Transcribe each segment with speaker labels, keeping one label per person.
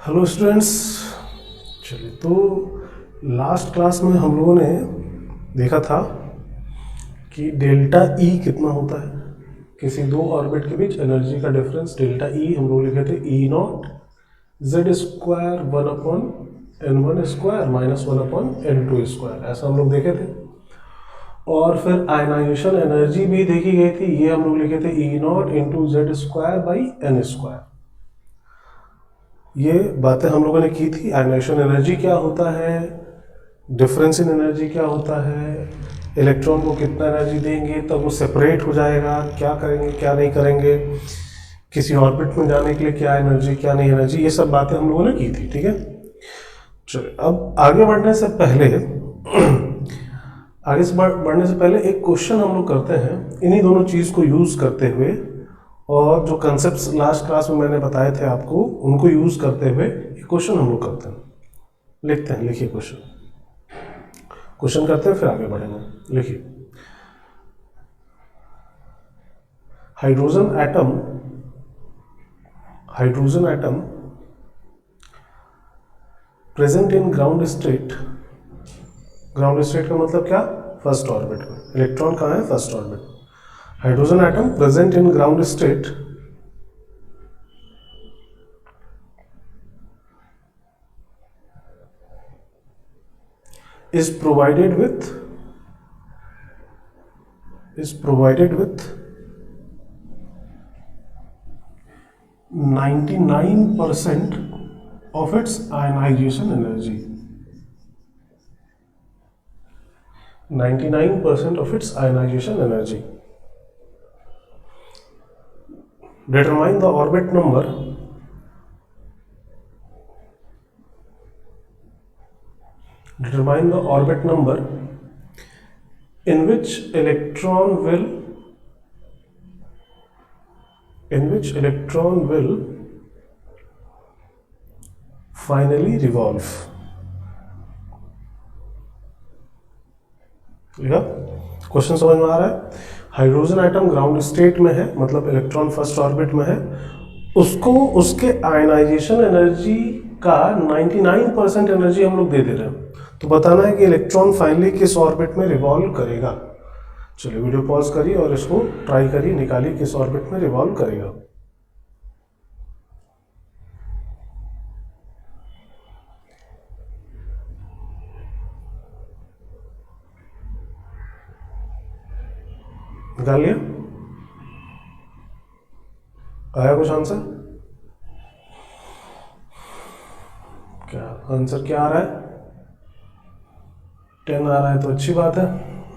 Speaker 1: Hello students. चलिए, तो last class में हम लोगों ने देखा था कि डेल्टा ई कितना होता है। किसी दो ऑर्बिट के बीच एनर्जी का डिफरेंस डेल्टा ई हम लोग लिखे थे E not Z square 1/n1² minus 1/n2², ऐसा हम लोग देखे थे। और फिर आयनाइजेशन एनर्जी भी देखी गई थी, ये हम लोग लिखे थे E not into Z square by N square. ये बातें हम लोगों ने की थी। आयनाइजेशन एनर्जी क्या होता है, डिफरेंस इन एनर्जी क्या होता है, इलेक्ट्रॉन को कितना एनर्जी देंगे तब वो सेपरेट हो जाएगा, क्या करेंगे क्या नहीं करेंगे, किसी ऑर्बिट में जाने के लिए क्या एनर्जी क्या नहीं एनर्जी, ये सब बातें हम लोगों ने की थी। ठीक है, चलिए अब आगे बढ़ने से पहले एक क्वेश्चन हम लोग करते हैं इन्हीं दोनों चीज़ को यूज़ करते हुए, और जो कंसेप्ट्स लास्ट क्लास में मैंने बताए थे आपको उनको यूज करते हुए एक क्वेश्चन हम लोग करते हैं। लिखते हैं, लिखिए क्वेश्चन करते हैं फिर आगे बढ़ेंगे। लिखिए, hydrogen atom present in ground state का मतलब क्या, फर्स्ट ऑर्बिट में। इलेक्ट्रॉन कहाँ है, first orbit. Hydrogen atom present in ground state is provided with 99% of its ionization energy. 99% of its ionization energy. Determine the orbit number in which electron will finally revolve. Question समझ में आ रहा है। Hydrogen atom ground state में है, मतलब electron first orbit में है, उसको उसके आयनाइजेशन एनर्जी का 99% एनर्जी हम लोग दे दे रहे हैं, तो बताना है कि इलेक्ट्रॉन फाइनली किस ऑर्बिट में रिवॉल्व करेगा। चलिए वीडियो पॉज करिए और इसको ट्राई करिए, निकालिए किस ऑर्बिट में रिवॉल्व करेगा। निकालिए, आया कुछ आंसर? क्या आंसर क्या आ रहा है? 10 आ रहा है तो अच्छी बात है,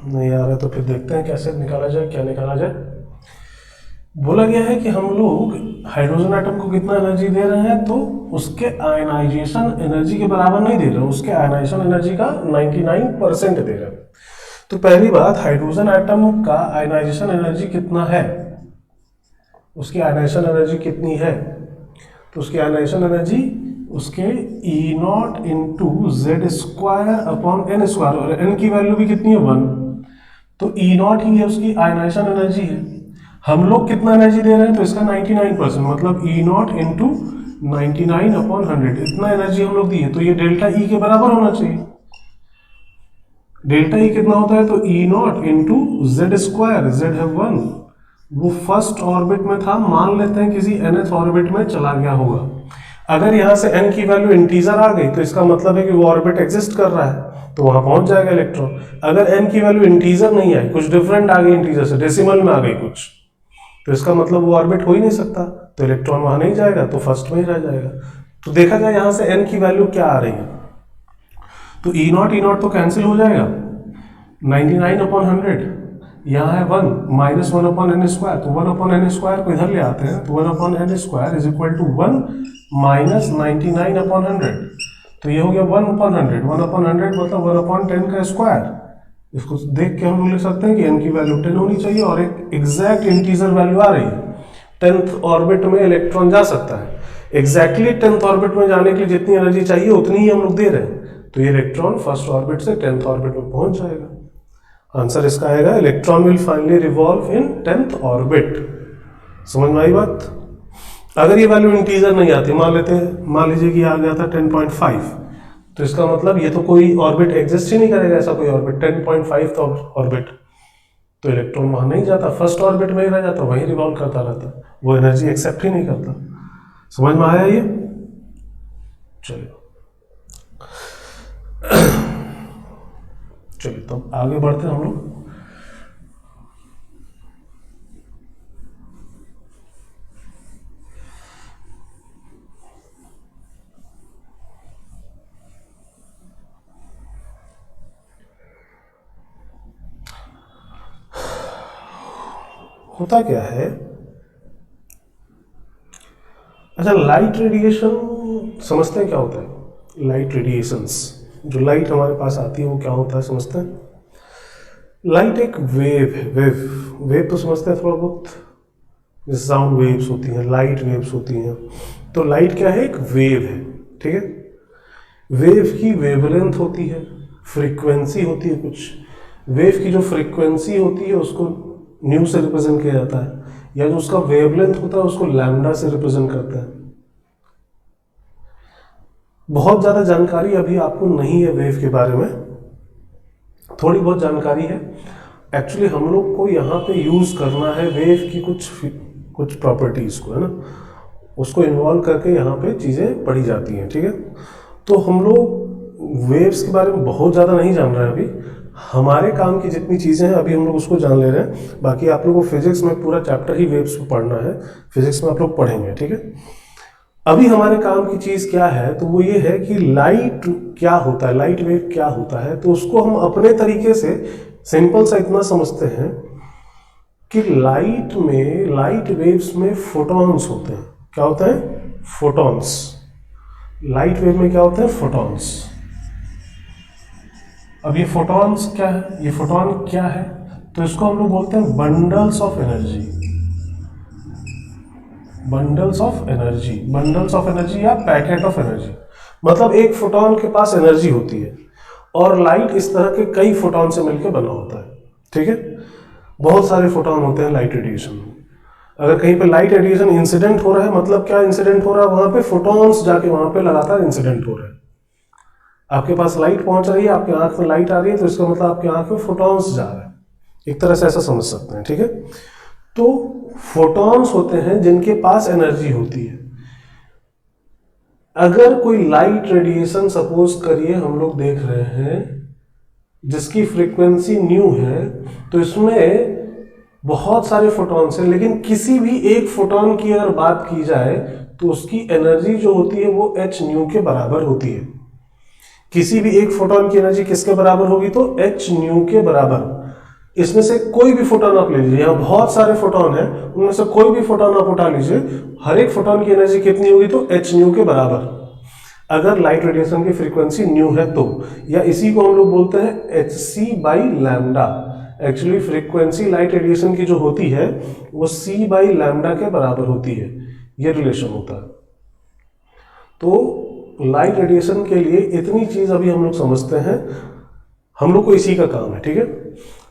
Speaker 1: नहीं आ रहा है तो फिर देखते हैं कैसे निकाला जाए, क्या निकाला जाए। बोला गया है कि हम लोग हाइड्रोजन एटम को कितना एनर्जी दे रहे हैं, तो उसके आयनाइजेशन एनर्जी के बराबर नहीं दे रहे हैं, उसके आयनाइजेशन एनर्जी का 99% दे रहे हैं। तो पहली बात, हाइड्रोजन एटम का आयनाइजेशन एनर्जी कितना है, उसकी आयनाइजेशन एनर्जी कितनी है, तो उसकी आयनाइजेशन एनर्जी उसके E not into Z square upon N square, और एन की वैल्यू भी कितनी है 1, तो ई नॉट ही है उसकी आयनाइजेशन एनर्जी है। हम लोग कितना एनर्जी दे रहे हैं, तो इसका 99%, मतलब ई नॉट इंटू 99/100, इतना एनर्जी हम लोग दी है, तो ये डेल्टा ई के बराबर होना चाहिए। डेल्टा ई कितना होता है, तो E not into Z square, Z है 1, वो फर्स्ट ऑर्बिट में था, मान लेते हैं किसी nth ऑर्बिट में चला गया होगा। अगर यहां से n की वैल्यू इंटीजर आ गई तो इसका मतलब है कि वो ऑर्बिट एग्जिस्ट कर रहा है, तो वहां पहुंच जाएगा इलेक्ट्रॉन। अगर n की वैल्यू इंटीजर नहीं आई, कुछ डिफरेंट आ गई इंटीजर से, डेसिमल में आ गई कुछ, तो इसका मतलब वो ऑर्बिट हो ही नहीं सकता, तो इलेक्ट्रॉन वहां नहीं जाएगा, तो फर्स्ट में ही रह जाएगा। तो देखा जाए यहां से n की वैल्यू क्या आ रही है, तो ई नॉट तो कैंसिल हो जाएगा, 99/100, यहाँ है 1 माइनस 1/n², तो 1/n² को इधर ले आते हैं, तो 1/n² is equal to 1 minus 99/100, तो ये हो गया 1/100, 1/100 मतलब 1/10 का स्क्वायर। इसको देख के हम लोग लिख सकते हैं कि n की वैल्यू 10 होनी चाहिए, और एक एग्जैक्ट इंटीजर वैल्यू आ रही है। 10th ऑर्बिट में इलेक्ट्रॉन जा सकता है, एग्जैक्टली 10th ऑर्बिट में जाने के लिए जितनी एनर्जी चाहिए उतनी ही हम लोग दे रहे हैं, तो ये इलेक्ट्रॉन फर्स्ट ऑर्बिट से 10th ऑर्बिट में पहुंच जाएगा। आंसर इसका आएगा electron will finally revolve in 10th orbit. समझ में आई बात? अगर ये वैल्यू इंटीजर नहीं आती, मान लीजिए कि आ गया था 10.5, तो इसका मतलब ये तो कोई ऑर्बिट एग्जिस्ट ही नहीं करेगा, ऐसा कोई ऑर्बिट 10.5 तो ऑर्बिट, तो इलेक्ट्रॉन वहां नहीं जाता, फर्स्ट ऑर्बिट में ही रह जाता, वहीं रिवॉल्व करता रहता, वो एनर्जी एक्सेप्ट ही नहीं करता। समझ में आया ये? चलिए चलिए तब आगे बढ़ते हैं हम लोग। होता क्या है, अच्छा लाइट रेडिएशन समझते हैं क्या होता है? लाइट रेडिएशंस, जो लाइट हमारे पास आती है वो क्या होता है समझते हैं? लाइट एक वेव है, वेव तो समझते हैं थोड़ा बहुत, जैसे साउंड वेव्स होती हैं, लाइट वेव्स होती हैं, तो लाइट क्या है? एक वेव है, ठीक है। वेव की वेवलेंथ होती है, फ्रीक्वेंसी होती है कुछ, वेव की जो फ्रीक्वेंसी होती है उसको न्यू से रिप्रेजेंट किया जाता है, या जो उसका वेवलेंथ होता है उसको लैम्डा से रिप्रेजेंट करता है। बहुत ज्यादा जानकारी अभी आपको नहीं है वेव के बारे में, थोड़ी बहुत जानकारी है। एक्चुअली हम लोग को यहाँ पे यूज करना है वेव की कुछ प्रॉपर्टीज को, है ना, उसको इन्वॉल्व करके यहाँ पे चीजें पढ़ी जाती हैं, ठीक है। तो हम लोग वेव्स के बारे में बहुत ज्यादा नहीं जान रहे हैं अभी, हमारे काम की जितनी चीजें हैं अभी हम लोग उसको जान ले रहे हैं। बाकी आप लोगों को फिजिक्स में पूरा चैप्टर ही वेव्स पे पढ़ना है, फिजिक्स में आप लोग पढ़ेंगे, ठीक है। अभी हमारे काम की चीज क्या है, तो वो ये है कि लाइट क्या होता है, लाइट वेव क्या होता है, तो उसको हम अपने तरीके से सिंपल सा इतना समझते हैं कि लाइट वेव्स में फोटॉन्स होते हैं। क्या होता है? फोटॉन्स। लाइट वेव में क्या होते हैं? फोटॉन्स। अब ये फोटॉन्स क्या है, ये फोटॉन क्या है, तो इसको हम लोग बोलते हैं bundles of energy, bundles of energy, bundles of energy या पैकेट ऑफ एनर्जी। मतलब एक फोटॉन के पास एनर्जी होती है और लाइट इस तरह के कई फोटॉन से मिलकर बना होता है, ठीक है। बहुत सारे फोटॉन होते हैं लाइट रेडिएशन में। अगर कहीं पे लाइट रेडिएशन इंसिडेंट हो रहा है, मतलब क्या इंसिडेंट हो रहा है, वहां पे फोटॉन्स जाके वहां पे लगातार इंसिडेंट हो रहे हैं। आपके पास लाइट पहुंच रही है, आपके आंख में लाइट आ रही है, तो इसका मतलब आपके आंख में फोटॉन्स जा रहे हैं, एक तरह से ऐसा समझ सकते हैं, ठीक है। तो फोटॉन्स होते हैं जिनके पास एनर्जी होती है। अगर कोई लाइट रेडिएशन सपोज करिए हम लोग देख रहे हैं जिसकी फ्रीक्वेंसी न्यू है, तो इसमें बहुत सारे फोटॉन्स हैं, लेकिन किसी भी एक फोटॉन की अगर बात की जाए तो उसकी एनर्जी जो होती है वो h न्यू के बराबर होती है। किसी भी एक फोटॉन की एनर्जी किसके बराबर होगी? तो h न्यू के बराबर। इसमें से कोई भी फोटॉन आप ले लीजिए, यहाँ बहुत सारे फोटॉन हैं, उनमें से कोई भी फोटॉन आप उठा लीजिए, हर एक फोटॉन की एनर्जी कितनी होगी? तो h न्यू के बराबर, अगर लाइट रेडिएशन की फ्रीक्वेंसी न्यू है तो, या इसी को हम लोग बोलते हैं hc by lambda. Actually frequency light radiation की जो होती है वो c बाई लैम्डा के बराबर होती है, ये रिलेशन होता है। तो लाइट रेडिएशन के लिए इतनी चीज अभी हम लोग समझते हैं, हम लोग को इसी का काम है, ठीक है।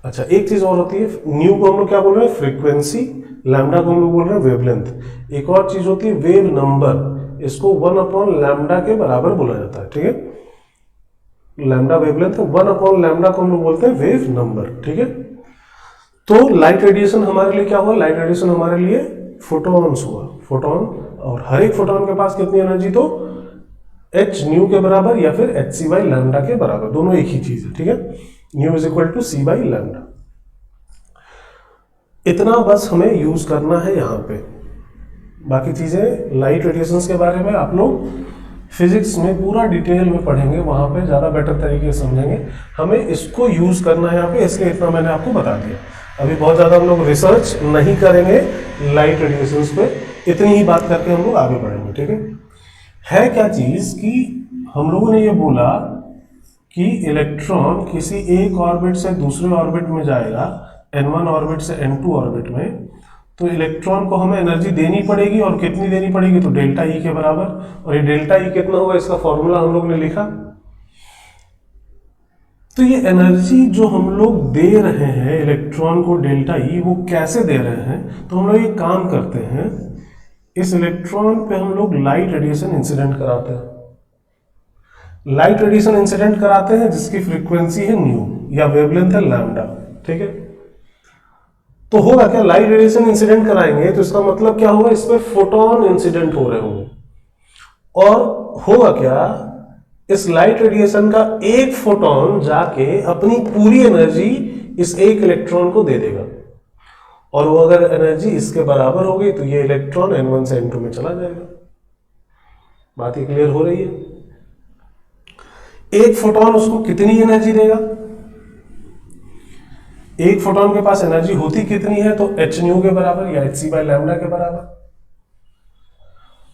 Speaker 1: अच्छा, एक चीज और होती है, न्यू को हम लोग क्या बोल रहे हैं? फ्रीक्वेंसी, लैम्डा को हम लोग बोल रहे हैं वेवलेंथ। एक और चीज होती है वेव नंबर, इसको 1 लैम्डा के बराबर बोला जाता है, ठीक है। लैम्डा वेवलेंथ, 1 लैम्डा को हम लोग बोलते हैं वेव नंबर, ठीक है। तो लाइट रेडिएशन हमारे लिए क्या हुआ? लाइट रेडिएशन हमारे लिए फोटॉन्स हुआ, फोटॉन, और हर एक फोटॉन के पास कितनी एनर्जी? तो h न्यू के बराबर या फिर hc बाई लैम्डा के बराबर, दोनों एक ही चीज है, ठीक है। Nu is equal to c by lambda. इतना बस हमें यूज करना है यहाँ पे। बाकी चीजें लाइट रेडिएशंस के बारे में आप लोग फिजिक्स में पूरा डिटेल में पढ़ेंगे, वहां पे ज्यादा बेटर तरीके से समझेंगे। हमें इसको यूज करना है यहाँ पे, इसलिए इतना मैंने आपको बता दिया। अभी बहुत ज्यादा हम लोग रिसर्च नहीं करेंगे लाइट रेडिएशंस पे, इतनी ही बात करके हम लोग आगे बढ़ेंगे, ठीक है। क्या चीज कि हम लोगों ने ये बोला कि इलेक्ट्रॉन किसी एक ऑर्बिट से दूसरे ऑर्बिट में जाएगा, n1 ऑर्बिट से n2 ऑर्बिट में, तो इलेक्ट्रॉन को हमें एनर्जी देनी पड़ेगी, और कितनी देनी पड़ेगी? तो डेल्टा ई के बराबर। और ये डेल्टा ई कितना होगा, इसका फॉर्मूला हम लोग ने लिखा। तो ये एनर्जी जो हम लोग दे रहे हैं इलेक्ट्रॉन को डेल्टा ई, वो कैसे दे रहे हैं? तो हम लोग ये काम करते हैं इस इलेक्ट्रॉन पे हम लोग लाइट रेडिएशन इंसिडेंट कराते हैं। लाइट रेडिएशन इंसिडेंट कराते हैं जिसकी फ्रीक्वेंसी है न्यू या वेवलेंथ है लैम्डा, ठीक है। तो होगा क्या, लाइट रेडिएशन इंसिडेंट कराएंगे तो इसका मतलब क्या होगा, इसमें फोटोन इंसिडेंट हो रहे होंगे। और होगा क्या, इस लाइट रेडिएशन का एक फोटोन जाके अपनी पूरी एनर्जी इस एक इलेक्ट्रॉन को दे देगा, और वो अगर एनर्जी इसके बराबर हो गई तो ये इलेक्ट्रॉन n1 से n2 में चला जाएगा। बात ये क्लियर हो रही है। एक फोटोन उसको कितनी एनर्जी देगा, एक फोटोन के पास एनर्जी होती कितनी है, तो h न्यू के बराबर या hc बाय लैम्डा के बराबर।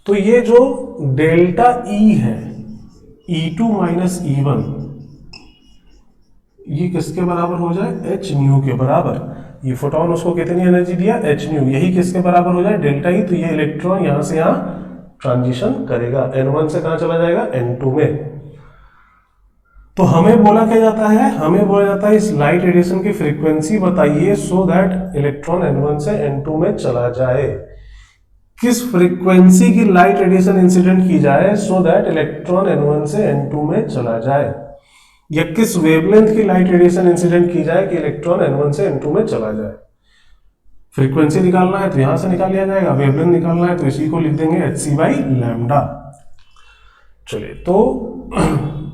Speaker 1: तो ये जो डेल्टा E है, E2 माइनस E1, ये किसके बराबर हो जाए, h न्यू के बराबर। ये फोटोन उसको कितनी एनर्जी दिया, h न्यू, यही किसके बराबर हो जाए, डेल्टा E। तो ये इलेक्ट्रॉन यहां से यहां ट्रांजिशन करेगा, n1 से कहां चला जाएगा, n2 में। तो हमें बोला क्या जाता है, हमें बोला जाता है इस लाइट रेडिएशन की फ्रीक्वेंसी बताइए सो दैट इलेक्ट्रॉन n1 से n2 में चला जाए। किस फ्रीक्वेंसी की लाइट रेडिएशन इंसिडेंट की जाए सो दैट इलेक्ट्रॉन n1 से n2 में चला जाए, या किस वेवलेंथ की लाइट रेडिएशन इंसिडेंट की जाए कि इलेक्ट्रॉन n1 से n2 में चला जाए। फ्रीक्वेंसी निकालना है तो यहां से निकाल लिया जाएगा, वेवलेंथ निकालना है तो इसी को लिख देंगे hc बाई लैम्डा। चलिए, तो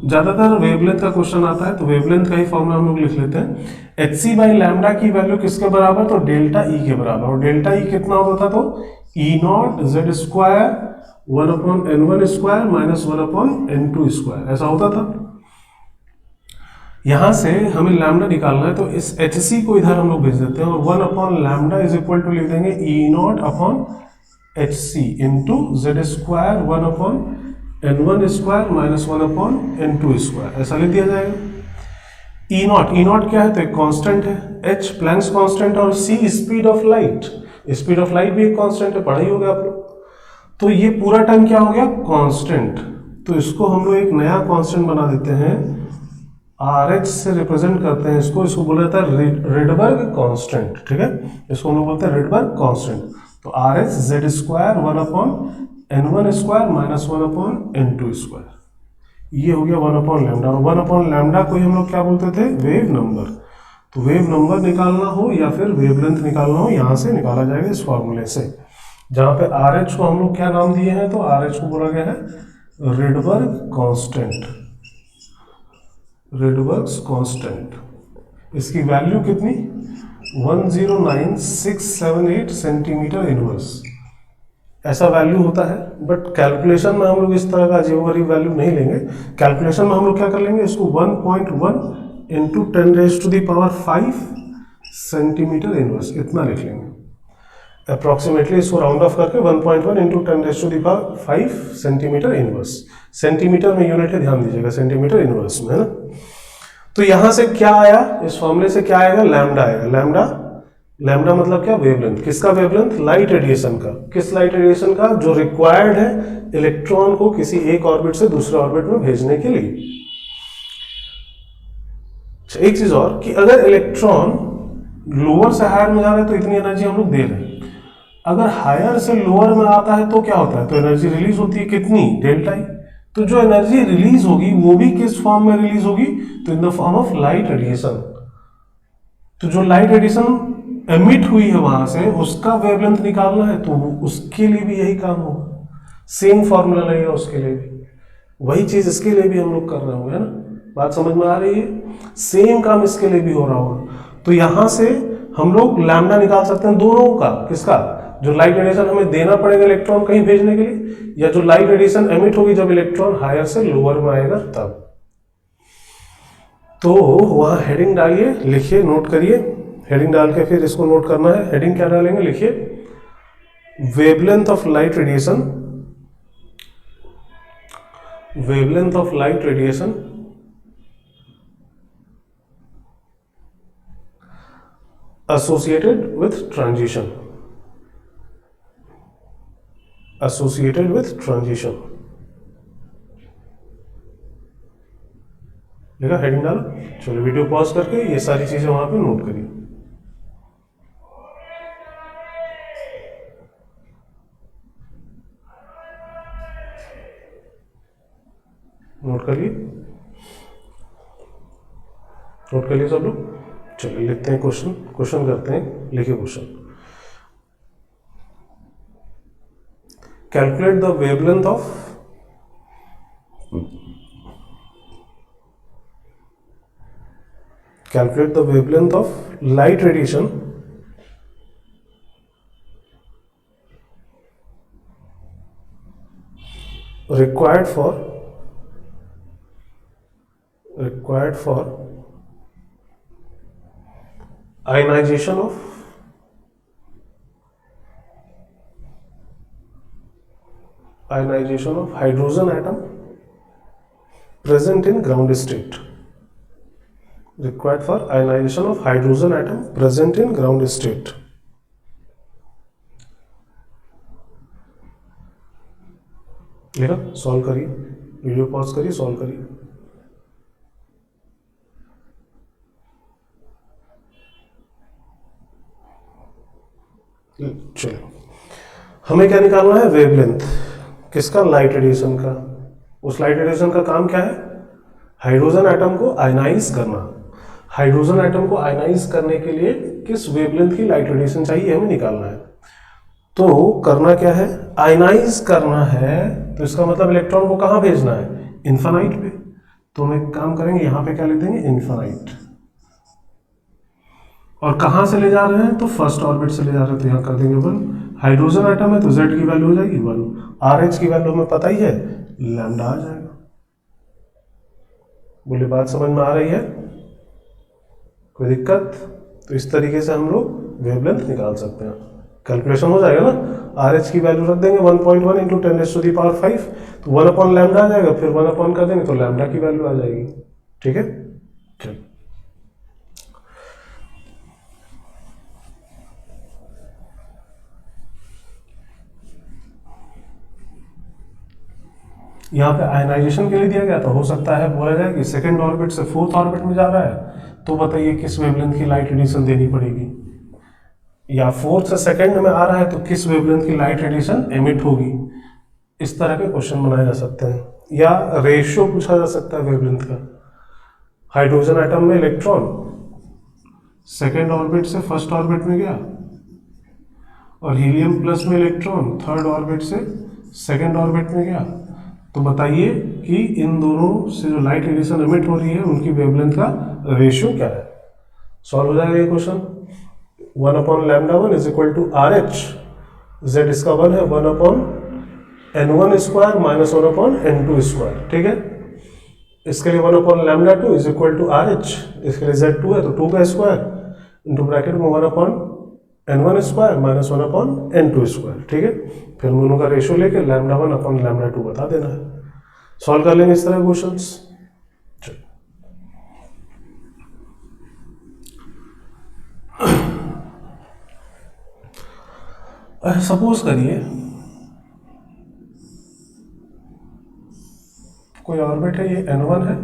Speaker 1: ज्यादातर वेवलेंथ का क्वेश्चन आता है तो वेवलेंथ का ही फॉर्मूला हम लोग लिख लेते हैं। hc बाई लैम्डा की वैल्यू किसके बराबर, तो डेल्टा E के बराबर। और डेल्टा E कितना होता था, तो E0 z square 1 upon n1 square minus 1 upon n2 square, ऐसा होता था। यहां से हमें लैम्डा निकालना है तो इस hc को इधर हम लोग भेज देते हैं, और 1 upon lambda is equal to लिख देंगे E0 upon hc into Z square 1 upon n1 square minus 1 upon n2 square, ऐसा लिख दिया जाएगा। E0 क्या है, तो एक कांस्टेंट है, h प्लैंक्स कांस्टेंट, और c speed of light. Speed of light भी एक कांस्टेंट है, पढ़ा ही होगा आप लोग। तो ये पूरा टर्म क्या हो गया, कांस्टेंट। तो इसको हम लोग एक नया कांस्टेंट बना देते हैं, RH से रिप्रेजेंट करते हैं इसको बोला जाता है रिडबर्ग कांस्टेंट, ठीक है। इसको हम लोग बोलते हैं रिडबर्ग कांस्टेंट। तो RH z square 1 upon n1 square minus 1 upon n2 square, ये हो गया 1 अपॉन लैम्डा। और 1 अपॉन लैम्डा को हम लोग क्या बोलते थे, वेव नंबर। तो वेव नंबर निकालना हो या फिर वेवलेंथ निकालना हो, यहां से निकाला जाएगा इस फॉर्मूले से, जहां पे RH को हम लोग क्या नाम दिए हैं, तो RH को बोला गया है रिडबर्ग कांस्टेंट, रिडबर्ग कांस्टेंट। इसकी वैल्यू कितनी, 109678 सेंटीमीटर इनवर्स, ऐसा वैल्यू होता है। बट कैलकुलेशन में हम लोग इस तरह का अजीबोगरीब वैल्यू नहीं लेंगे। कैलकुलेशन में हम लोग क्या कर लेंगे, इसको 1.1 इंटू 10⁵ सेंटीमीटर इनवर्स, इतना लिख लेंगे अप्रोक्सीमेटली। इसको राउंड ऑफ करके 1.1 इंटू 10⁵ सेंटीमीटर इनवर्स, सेंटीमीटर में यूनिट है, ध्यान दीजिएगा, सेंटीमीटर इनवर्स में, है ना। तो यहां से क्या आया, इस फॉर्मूले से क्या आएगा, लैम्डा आएगा। लैम्डा मतलब क्या, वेवलेंथ। किसका वेवलेंथ, लाइट रेडिएशन का। किस लाइट रेडिएशन का, जो रिक्वायर्ड है इलेक्ट्रॉन को किसी एक ऑर्बिट से दूसरे ऑर्बिट में भेजने के लिए। एक चीज और कि अगर इलेक्ट्रॉन लोअर से हायर में जा रहा है तो इतनी एनर्जी हम लोग दे रहे हैं, अगर हायर से लोअर में आता है तो क्या होता है, तो एनर्जी रिलीज होती है, कितनी, डेल्टा ई। तो जो एनर्जी रिलीज होगी वो भी किस फॉर्म में रिलीज होगी, तो in the form of light radiation. तो जो लाइट रेडिएशन एमिट हुई है वहां से, उसका वेवलेंथ निकालना है तो उसके लिए भी यही काम होगा, सेम फॉर्मूला लगेगा उसके लिए भी, वही चीज इसके लिए भी हम लोग कर रहे होंगे, है ना। बात समझ में आ रही है, सेम काम इसके लिए भी हो रहा होगा। तो यहां से हम लोग लैम्डा निकाल सकते हैं दोनों का, किसका, जो लाइट रेडिएशन हमें देना पड़ेगा इलेक्ट्रॉन कहीं भेजने के लिए, या जो लाइट रेडिएशन एमिट होगी जब इलेक्ट्रॉन हायर से लोअर में आएगा तब। तो वहां हेडिंग डालिए, लिखिए, नोट करिए, हेडिंग डाल के फिर इसको नोट करना है। हेडिंग क्या डालेंगे, लिखिए wavelength of light radiation, wavelength of light radiation associated with transition, associated with transition, लिखा, हेडिंग डालो। चलो वीडियो पॉज करके ये सारी चीजें वहां पे नोट करिए। नोट कर लिए, नोट कर लिए सब लोग। चलिए लिखते हैं क्वेश्चन, क्वेश्चन करते हैं, लिखिए question. Calculate the wavelength of light radiation required for ionization of hydrogen atom present in ground state, required for ionization of hydrogen atom present in ground state। लिखा, सॉल्व करिए, वीडियो पॉज करिए, solve करिए। चलो हमें क्या निकालना है, wavelength किसका, लाइट रेडिएशन का। उस लाइट रेडिएशन का काम क्या है, हाइड्रोजन एटम को आयनाइज करना। हाइड्रोजन एटम को आयनाइज करने के लिए किस वेवलेंथ की लाइट रेडिएशन चाहिए हमें निकालना है। तो करना क्या है, आयनाइज करना है, तो इसका मतलब इलेक्ट्रॉन को कहां भेजना है, इन्फानाइट पे। तो हम एक काम करेंगे, यहां पे क्या लिख देंगे, इन्फानाइट। और कहां से ले जा रहे हैं, तो फर्स्ट ऑर्बिट से ले जा रहे हैं, तो यहां कर देंगे 1। हाइड्रोजन एटम है तो Z की वैल्यू हो जाएगी 1, RH की वैल्यू हमें पता ही है, लैम्डा आ जाएगा। बोले बात समझ में आ रही है, कोई दिक्कत? तो इस तरीके से हम लोग वेवलेंथ निकाल सकते हैं, कैलकुलेशन हो जाएगा ना। RH की वैल्यू रख देंगे 1.1 इंटू 10⁵, तो 1 अपॉन लैम्डा आ जाएगा, फिर 1 अपॉन कर देंगे तो लैम्डा की वैल्यू आ जाएगी। ठीक है, चलो यहाँ पे आयनाइजेशन के लिए दिया गया, तो हो सकता है बोला जाए कि सेकंड ऑर्बिट से फोर्थ ऑर्बिट में जा रहा है, तो बताइए किस वेवलेंथ की लाइट रेडिएशन देनी पड़ेगी, या फोर्थ से सेकंड में आ रहा है तो किस वेवलेंथ की लाइट रेडिएशन एमिट होगी। इस तरह के क्वेश्चन बनाए जा सकते हैं, या रेशियो पूछा जा सकता है वेवलेंथ का। हाइड्रोजन एटम में इलेक्ट्रॉन सेकेंड ऑर्बिट से फर्स्ट ऑर्बिट में गया, और हीलियम प्लस में इलेक्ट्रॉन थर्ड ऑर्बिट से सेकेंड ऑर्बिट में गया, तो बताइए कि इन दोनों से जो लाइट रेडिएशन एमिट हो रही है उनकी वेवलेंथ का रेशियो क्या है। सॉल्व हो जाएगा ये question. 1 upon lambda 1 is equal to RH, Z इसका 1 है, 1 upon N1 square minus 1 upon N2 square. ठीक है, इसके लिए 1 upon lambda 2 is equal to RH, इसके लिए Z2 है तो 2 का स्क्वायर इंटू ब्रैकेट में 1 upon N1 square minus 1 upon N2 square. ठीक है, फिर दोनों का रेशियो लेके लैम्डा 1 अपॉन लैम्डा 2 बता देना है। सॉल्व कर लेंगे इस तरह क्वेश्चंस। सपोज करिए कोई ऑर्बिट है, ये N1 है,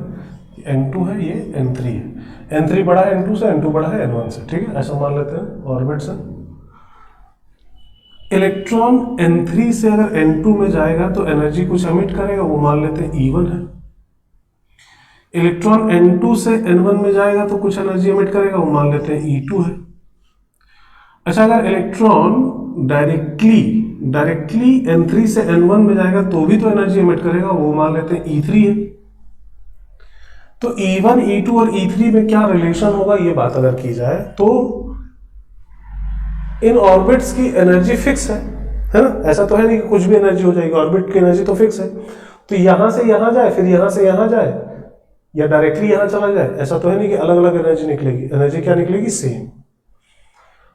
Speaker 1: N2 है, ये N3 है। N3 बड़ा है N2 से, N2 बड़ा है N1 से। ठीक है, ऐसा मान लेते हैं ऑर्बिट से। इलेक्ट्रॉन N3 से अगर N2 में जाएगा तो एनर्जी कुछ एमिट करेगा, वो मान लेते हैं E1 है। इलेक्ट्रॉन N2 से N1 में जाएगा तो कुछ एनर्जी एमिट करेगा, वो मान लेते हैं E2 है। अच्छा, अगर इलेक्ट्रॉन डायरेक्टली N3 से N1 में जाएगा तो भी तो एनर्जी एमिट करेगा, वो मान लेते हैं E3 है। तो E1, E2 और E3 में क्या रिलेशन होगा, ये बात अगर की जाए तो इन ऑर्बिट्स की एनर्जी फिक्स है ना। ऐसा तो है नहीं कि कुछ भी एनर्जी हो जाएगी, ऑर्बिट की एनर्जी तो फिक्स है। तो यहां से यहां जाए, फिर यहां से यहां जाए, या डायरेक्टली यहां चला जाए, ऐसा तो है नहीं कि अलग अलग एनर्जी निकलेगी। एनर्जी क्या निकलेगी, सेम।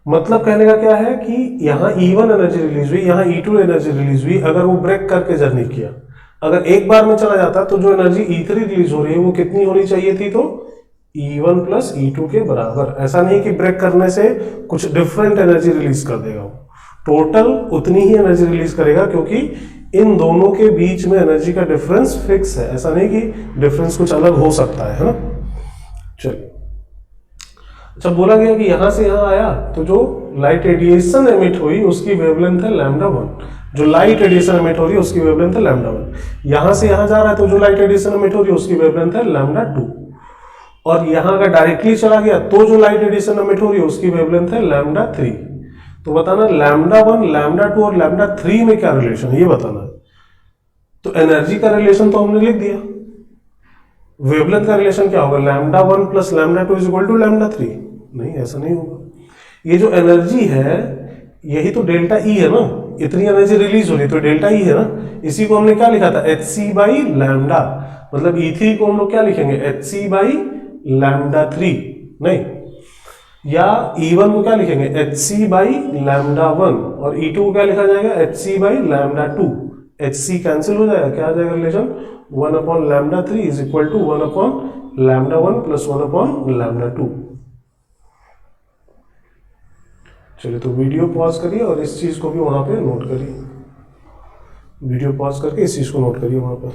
Speaker 1: मतलब कहने का क्या है कि यहाँ E1 एनर्जी रिलीज हुई, यहाँ E2 एनर्जी रिलीज हुई। अगर वो ब्रेक करके जर्नी किया, अगर एक बार में चला जाता तो जो एनर्जी E3 रिलीज हो रही है वो कितनी होनी चाहिए थी, तो E1 प्लस E2 के बराबर। ऐसा नहीं कि ब्रेक करने से कुछ डिफरेंट एनर्जी रिलीज कर देगा, वो टोटल उतनी ही एनर्जी रिलीज करेगा, क्योंकि इन दोनों के बीच में एनर्जी का डिफरेंस फिक्स है। ऐसा नहीं कि डिफरेंस कुछ अलग हो सकता है ना। चलिए, अच्छा बोला गया कि यहां से यहां आया तो जो लाइट रेडिएशन एमिट हुई उसकी वेवलेंथ है λ1। जो लाइट रेडिएशन एमिट हो रही है उसकी वेवलेंथ है लैम्डा 1। यहां से यहां जा रहा है तो जो लाइट रेडिएशन एमिट हो रही है उसकी वेवलेंथ है लैम्डा 2। और यहां अगर डायरेक्टली चला गया तो जो लाइट रेडिएशन एमिट हो रही है उसकी वेवलेंथ है लैम्डा 3। तो बताना लैम्डा 1, लैम्डा 2 और लैम्डा 3 में क्या रिलेशन है, ये बताना है। तो एनर्जी का रिलेशन तो हमने लिख दिया, वेवलेंथ का रिलेशन क्या होगा, lambda 1 plus lambda 2 is equal to lambda 3। नहीं, ऐसा नहीं होगा। ये जो एनर्जी है यही तो डेल्टा ई है ना, इतनी एनर्जी रिलीज हो रही है तो डेल्टा ई है ना। इसी को हमने क्या लिखा था, एच सी बाई लैम्डा, मतलब E3 को हम लोग क्या लिखेंगे, एच सी बाई लैम्डा 3, नहीं, या E1 को क्या लिखेंगे, एच सी बाई लैम्डा 1, और E2 को क्या लिखा जाएगा, H C by lambda 2। H C cancel हो जाएगा, क्या आ जाएगा relation, 1 upon lambda 3 is equal to 1 upon lambda 1 plus 1 upon lambda 2। चलिए, तो वीडियो पॉज करिए और इस चीज को भी वहां पे नोट करिए। वीडियो पॉज करके इस चीज को नोट करिए वहां पर।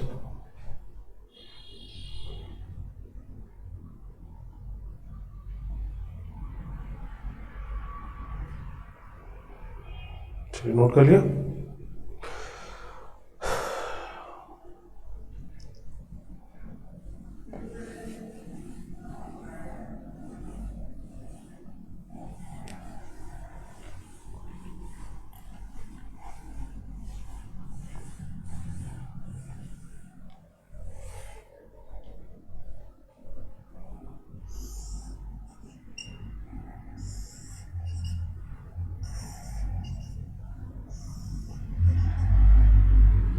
Speaker 1: चलिए, नोट कर लिया।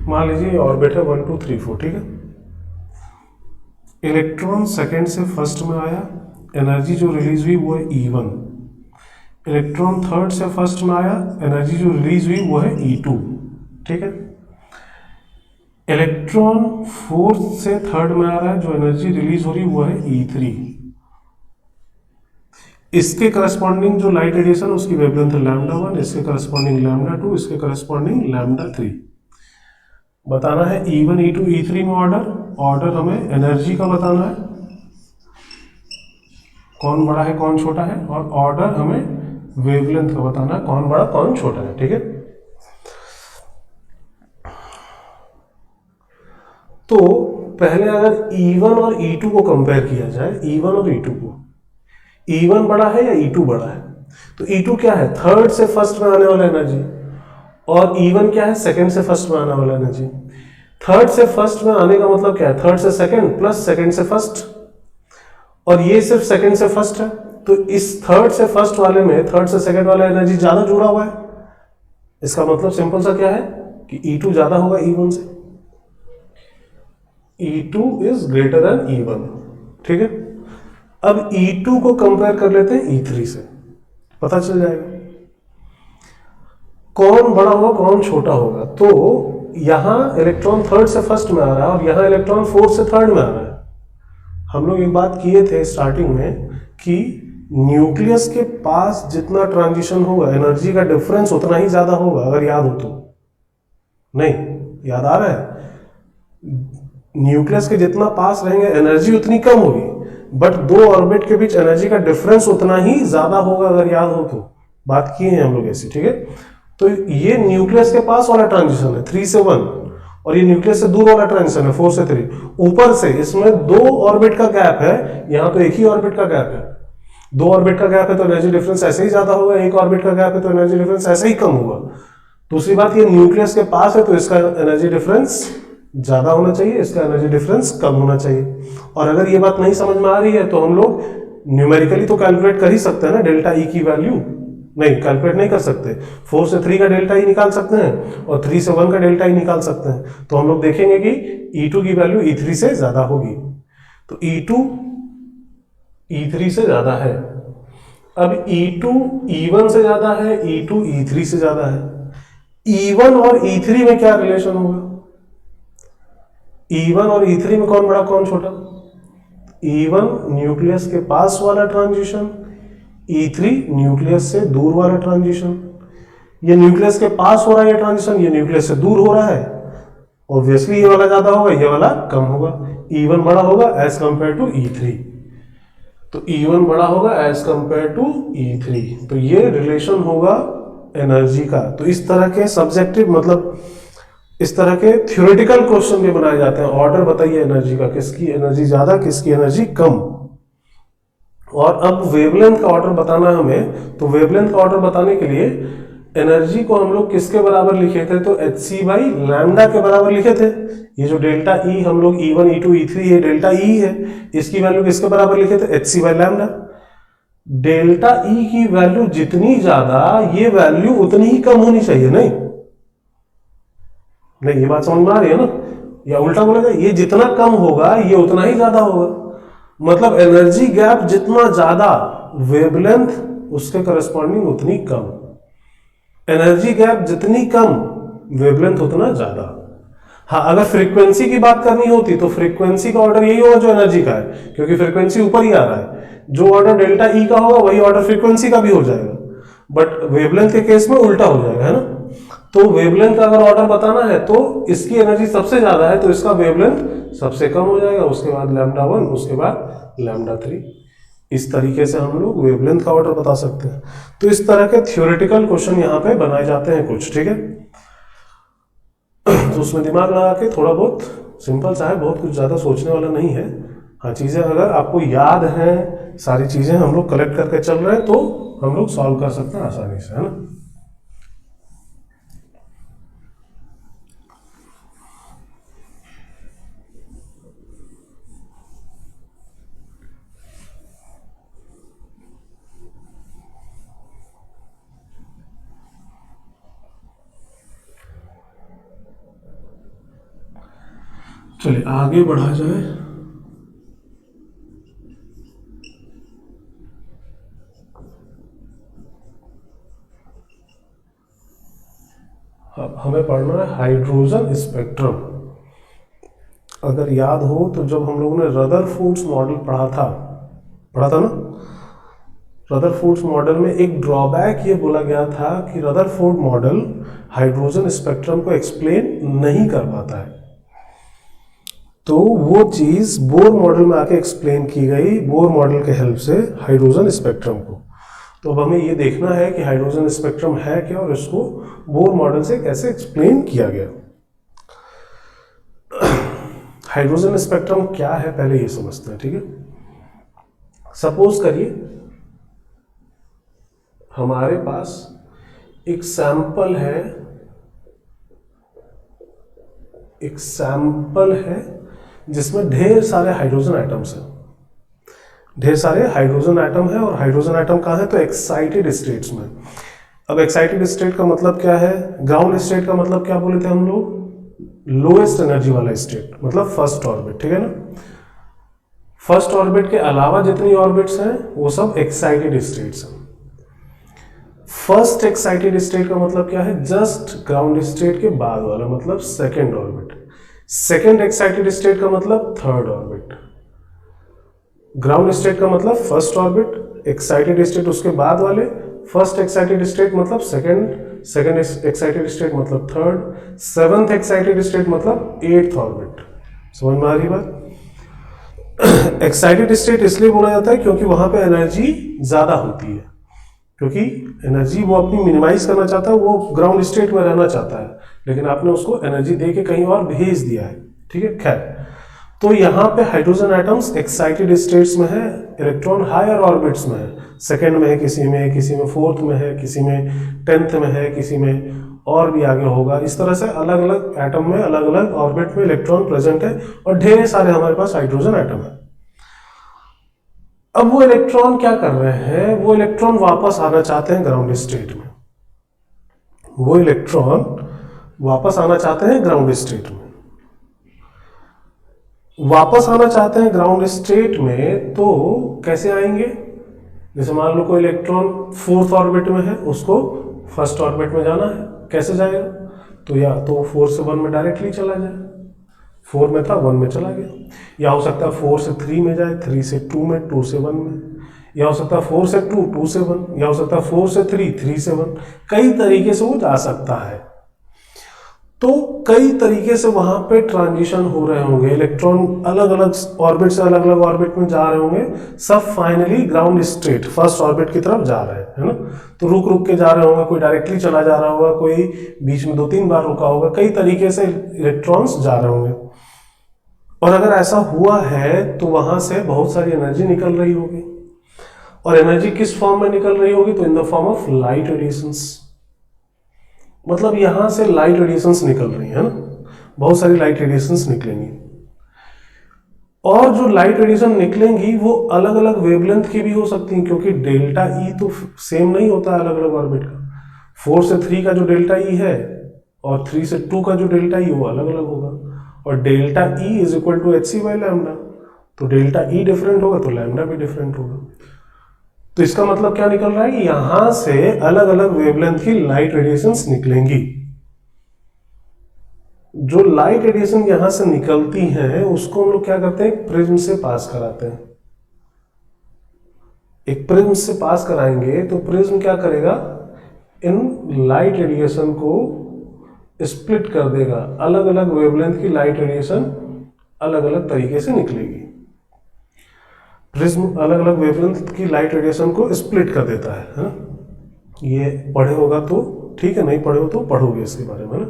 Speaker 1: मान लीजिए ऑर्बिट है 1 2 3 4, ठीक है। इलेक्ट्रॉन सेकंड से फर्स्ट में आया, एनर्जी जो रिलीज हुई वो है E1। इलेक्ट्रॉन थर्ड से फर्स्ट में आया, एनर्जी जो रिलीज हुई वो है E2, ठीक है। इलेक्ट्रॉन फोर्थ से थर्ड में आ रहा है, जो एनर्जी रिलीज हो रही है वो है E3। इसके करस्पॉन्डिंग जो लाइट रेडिएशन उसकी वेवलेंथ है लैम्डा 1, इसके करस्पॉन्डिंग लैम्डा 2, इसके करस्पॉन्डिंग लैम्डा 3। बताना है E1 E2 E3 में ऑर्डर हमें एनर्जी का बताना है, कौन बड़ा है कौन छोटा है, और ऑर्डर हमें वेवलेंथ का बताना है, कौन बड़ा कौन छोटा है, ठीक है। तो पहले अगर E1 और E2 को कंपेयर किया जाए, E1 और E2 को, E1 बड़ा है या E2 बड़ा है, तो E2 क्या है, थर्ड से फर्स्ट में आने वाला एनर्जी, और E1 क्या है, सेकंड से फर्स्ट में आने वाला एनर्जी। थर्ड से फर्स्ट में आने का मतलब क्या है, थर्ड से सेकंड प्लस सेकंड से फर्स्ट, और ये सिर्फ सेकंड से फर्स्ट है, तो इस थर्ड से फर्स्ट वाले में थर्ड से सेकंड वाला एनर्जी ज्यादा जुड़ा हुआ है। इसका मतलब सिंपल सा क्या है कि E2 ज्यादा होगा E1 से, E2 is greater than E1, ठीक है। अब E2 को कंपेयर कर लेते हैं E3 से, पता चल जाएगा कौन बड़ा होगा कौन छोटा होगा। तो यहां इलेक्ट्रॉन थर्ड से फर्स्ट में आ रहा है और यहां इलेक्ट्रॉन फोर्थ से थर्ड में आ रहा है। हम लोग एक बात किए थे स्टार्टिंग में कि न्यूक्लियस के पास जितना ट्रांजिशन होगा एनर्जी का डिफरेंस उतना ही ज्यादा होगा, अगर याद हो तो। नहीं याद आ रहा है, न्यूक्लियस के जितना पास रहेंगे एनर्जी उतनी कम होगी, बट दो ऑर्बिट के बीच एनर्जी का डिफरेंस उतना ही ज्यादा होगा, अगर याद हो तो। बात किए हैं हम लोग ऐसी, ठीक है। तो ये न्यूक्लियस के पास वाला ट्रांजिशन है 3 से 1, और ये न्यूक्लियस से दूर वाला ट्रांजिशन है 4 से 3। ऊपर से इसमें दो ऑर्बिट का गैप है, यहां तो एक ही ऑर्बिट का गैप है। दो ऑर्बिट का गैप है तो एनर्जी डिफरेंस ऐसे ही ज्यादा होगा, एक ऑर्बिट का गैप है तो एनर्जी डिफरेंस ऐसे ही कम होगा। दूसरी बात, ये न्यूक्लियस के पास है तो इसका एनर्जी डिफरेंस ज्यादा होना चाहिए, इसका एनर्जी डिफरेंस कम होना चाहिए। और अगर ये बात नहीं समझ में आ रही है तो हम लोग न्यूमेरिकली तो कैलकुलेट कर ही सकते हैं ना, डेल्टा ई की वैल्यू। नहीं, कैलकुलेट नहीं कर सकते, 4 से 3 का डेल्टा ई निकाल सकते हैं और 3 से 1 का डेल्टा ई निकाल सकते हैं। तो हम लोग देखेंगे कि E2 की वैल्यू E3 से ज्यादा होगी, तो E2 E3 से ज्यादा है। अब E2 E1 से ज्यादा है, E2 E3 से ज्यादा है। E1 और E3 में क्या रिलेशन होगा, E1 और E3 में कौन बड़ा कौन छोटा। E1 न्यूक्लियस के पास वाला ट्रांजिशन, E3 न्यूक्लियस से दूर वाला ट्रांजिशन। ये न्यूक्लियस के पास हो रहा है ये ट्रांजिशन, ये न्यूक्लियस से दूर हो रहा है, ऑब्वियसली ये वाला ज्यादा होगा ये वाला कम होगा। E1 बड़ा होगा एज कंपेयर टू E3, तो E1 बड़ा होगा एज कंपेयर टू E3। तो ये रिलेशन होगा एनर्जी का। तो इस तरह के सब्जेक्टिव मतलब इस तरह के थ्योरेटिकल क्वेश्चन भी बनाए जाते हैं। ऑर्डर बताइए एनर्जी का, किसकी एनर्जी ज्यादा किसकी एनर्जी कम। और अब वेवलेंथ का ऑर्डर बताना हमें, तो वेवलेंथ का ऑर्डर बताने के लिए एनर्जी को हम लोग किसके बराबर लिखे थे, तो hc बाई लैम्डा के बराबर लिखे थे। ये जो डेल्टा ई हम लोग E1 E2 E3 ये डेल्टा ई है, इसकी वैल्यू किसके बराबर लिखे थे, hc by lambda. Delta E की वैल्यू जितनी ज्यादा ये वैल्यू उतनी ही कम होनी चाहिए, नहीं नहीं, ये बात समझ में आ रही है ना, या उल्टा बोलेगा ये जितना कम होगा ये उतना ही ज्यादा होगा। मतलब एनर्जी गैप जितना ज्यादा वेवलेंथ उसके करस्पॉन्डिंग उतनी कम, एनर्जी गैप जितनी कम वेवलेंथ उतना ज्यादा। हाँ, अगर फ्रीक्वेंसी की बात करनी होती तो फ्रीक्वेंसी का ऑर्डर यही होगा जो एनर्जी का है, क्योंकि फ्रीक्वेंसी ऊपर ही आ रहा है। जो ऑर्डर डेल्टा ई का होगा वही ऑर्डर फ्रीक्वेंसी का भी हो जाएगा, बट वेवलेंथ के केस में उल्टा हो जाएगा, है ना। तो वेवलेंथ का अगर ऑर्डर बताना है तो इसकी एनर्जी सबसे ज्यादा है तो इसका वेवलेंथ सबसे कम हो जाएगा, उसके बाद लैम्डा 1, उसके बाद लैम्डा 3। इस तरीके से हम लोग वेवलेंथ का ऑर्डर बता सकते हैं। तो इस तरह के थ्योरेटिकल क्वेश्चन यहाँ पे बनाए जाते हैं कुछ, ठीक है। तो उसमें दिमाग लगा के थोड़ा बहुत सिंपल सा है, बहुत कुछ ज्यादा सोचने वाला नहीं है। हाँ, चीजें अगर आपको याद हैं, सारी चीजें हम लोग कलेक्ट करके चल रहे हैं तो हम लोग सॉल्व कर सकते हैं आसानी से, है ना। चलिए आगे बढ़ा जाए। अब हमें पढ़ना है हाइड्रोजन स्पेक्ट्रम। अगर याद हो तो जब हम लोगों ने रदरफोर्ड्स मॉडल पढ़ा था ना, रदरफोर्ड्स मॉडल में एक ड्रॉबैक ये बोला गया था कि रदरफोर्ड मॉडल हाइड्रोजन स्पेक्ट्रम को एक्सप्लेन नहीं कर पाता है। तो वो चीज बोर मॉडल में आके एक्सप्लेन की गई, बोर मॉडल के हेल्प से हाइड्रोजन स्पेक्ट्रम को। तो अब हमें ये देखना है कि हाइड्रोजन स्पेक्ट्रम है क्या और इसको बोर मॉडल से कैसे एक्सप्लेन किया गया। हाइड्रोजन स्पेक्ट्रम क्या है पहले ये समझते हैं, ठीक है। सपोज करिए हमारे पास एक सैंपल है जिसमें ढेर सारे हाइड्रोजन एटम्स हैं, ढेर सारे हाइड्रोजन एटम है। और हाइड्रोजन एटम कहाँ है, तो एक्साइटेड स्टेट्स में। अब एक्साइटेड स्टेट का मतलब क्या है, ग्राउंड स्टेट का मतलब क्या बोले थे हम लोग, लोएस्ट एनर्जी वाला स्टेट, मतलब फर्स्ट ऑर्बिट, ठीक है ना। फर्स्ट ऑर्बिट के अलावा जितनी ऑर्बिट्स हैं वो सब एक्साइटेड स्टेट्स हैं। फर्स्ट एक्साइटेड स्टेट का मतलब क्या है, जस्ट ग्राउंड स्टेट के बाद वाला, मतलब second orbit. Second excited state का मतलब थर्ड ऑर्बिट। ग्राउंड स्टेट का मतलब फर्स्ट ऑर्बिट, एक्साइटेड स्टेट उसके बाद वाले, फर्स्ट एक्साइटेड स्टेट मतलब सेकेंड एक्साइटेड स्टेट मतलब थर्ड, सेवंथ एक्साइटेड स्टेट मतलब एट्थ ऑर्बिट। समझ में आ रही बात। एक्साइटेड स्टेट इसलिए बोला जाता है क्योंकि वहां पे एनर्जी ज्यादा होती है, क्योंकि एनर्जी वो अपनी मिनिमाइज करना चाहता है, वो ग्राउंड स्टेट में रहना चाहता है, लेकिन आपने उसको एनर्जी दे के कहीं और भेज दिया है, ठीक है। खैर, तो यहाँ पे हाइड्रोजन एटम्स एक्साइटेड स्टेट्स में है, इलेक्ट्रॉन हायर ऑर्बिट्स में है, सेकेंड में है, किसी में फोर्थ में है, किसी में 10th में है, किसी में और भी आगे होगा। इस तरह से अलग अलग एटम में अलग अलग ऑर्बिट में इलेक्ट्रॉन प्रेजेंट है और ढेर सारे हमारे पास हाइड्रोजन एटम है। अब वो इलेक्ट्रॉन क्या कर रहे हैं, वो इलेक्ट्रॉन वापस आना चाहते हैं ग्राउंड स्टेट में, वो इलेक्ट्रॉन वापस आना चाहते हैं ग्राउंड स्टेट में। वापस आना चाहते हैं ग्राउंड स्टेट में तो कैसे आएंगे, जैसे मान लो कोई इलेक्ट्रॉन फोर्थ ऑर्बिट में है, उसको फर्स्ट ऑर्बिट में जाना है, कैसे जाएगा, तो या तो 4 से 1 में डायरेक्टली चला जाए, 4 में था 1 में चला गया, या हो सकता है 4 से 3 में जाए, 3 से 2 में, 2 से 1 में, या हो सकता है 4 से 2, 2 से 1, या हो सकता है 4 से 3, 3 से 1, कई तरीके से वो जा सकता है। तो कई तरीके से वहां पे ट्रांजिशन हो रहे होंगे, इलेक्ट्रॉन अलग अलग ऑर्बिट से अलग अलग ऑर्बिट में जा रहे होंगे, सब finally ground state first orbit की तरफ जा रहे हैं, है ना। तो रुक रुक के जा रहे होंगे, कोई डायरेक्टली चला जा रहा होगा, कोई बीच में 2-3 बार रुका होगा, कई तरीके से इलेक्ट्रॉन्स जा रहे होंगे। और अगर ऐसा हुआ है तो वहां से बहुत सारी एनर्जी निकल रही होगी, और एनर्जी किस फॉर्म में निकल रही होगी, तो in the form of light radiations. मतलब यहां से लाइट रेडिएशंस निकल रही है ना, बहुत सारी लाइट रेडिएशंस निकलेंगी, और जो लाइट रेडिएशन निकलेंगी वो अलग अलग वेवलेंथ की भी हो सकती हैं, क्योंकि डेल्टा ई तो सेम नहीं होता अलग अलग ऑर्बिट का। 4 से 3 का जो डेल्टा ई है और 3 से 2 का जो डेल्टा ई वो अलग अलग होगा, और delta E is equal to H C by lambda, तो डेल्टा ई डिफरेंट होगा तो लैम्डा भी डिफरेंट होगा। तो इसका मतलब क्या निकल रहा है कि यहां से अलग अलग वेवलेंथ की लाइट रेडिएशंस निकलेंगी। जो लाइट रेडिएशन यहां से निकलती हैं उसको हम लोग क्या करते हैं, एक प्रिज्म से पास कराते हैं। एक प्रिज्म से पास कराएंगे तो प्रिज्म क्या करेगा, इन लाइट रेडिएशन को स्प्लिट कर देगा, अलग अलग वेवलेंथ की लाइट रेडिएशन अलग अलग तरीके से निकलेगी। प्रिज्म अलग अलग वेवलेंथ की लाइट रेडिएशन को स्प्लिट कर देता है, हा? ये पढ़े होगा तो ठीक है, नहीं पढ़े हो तो पढ़ोगे इसके बारे में ना।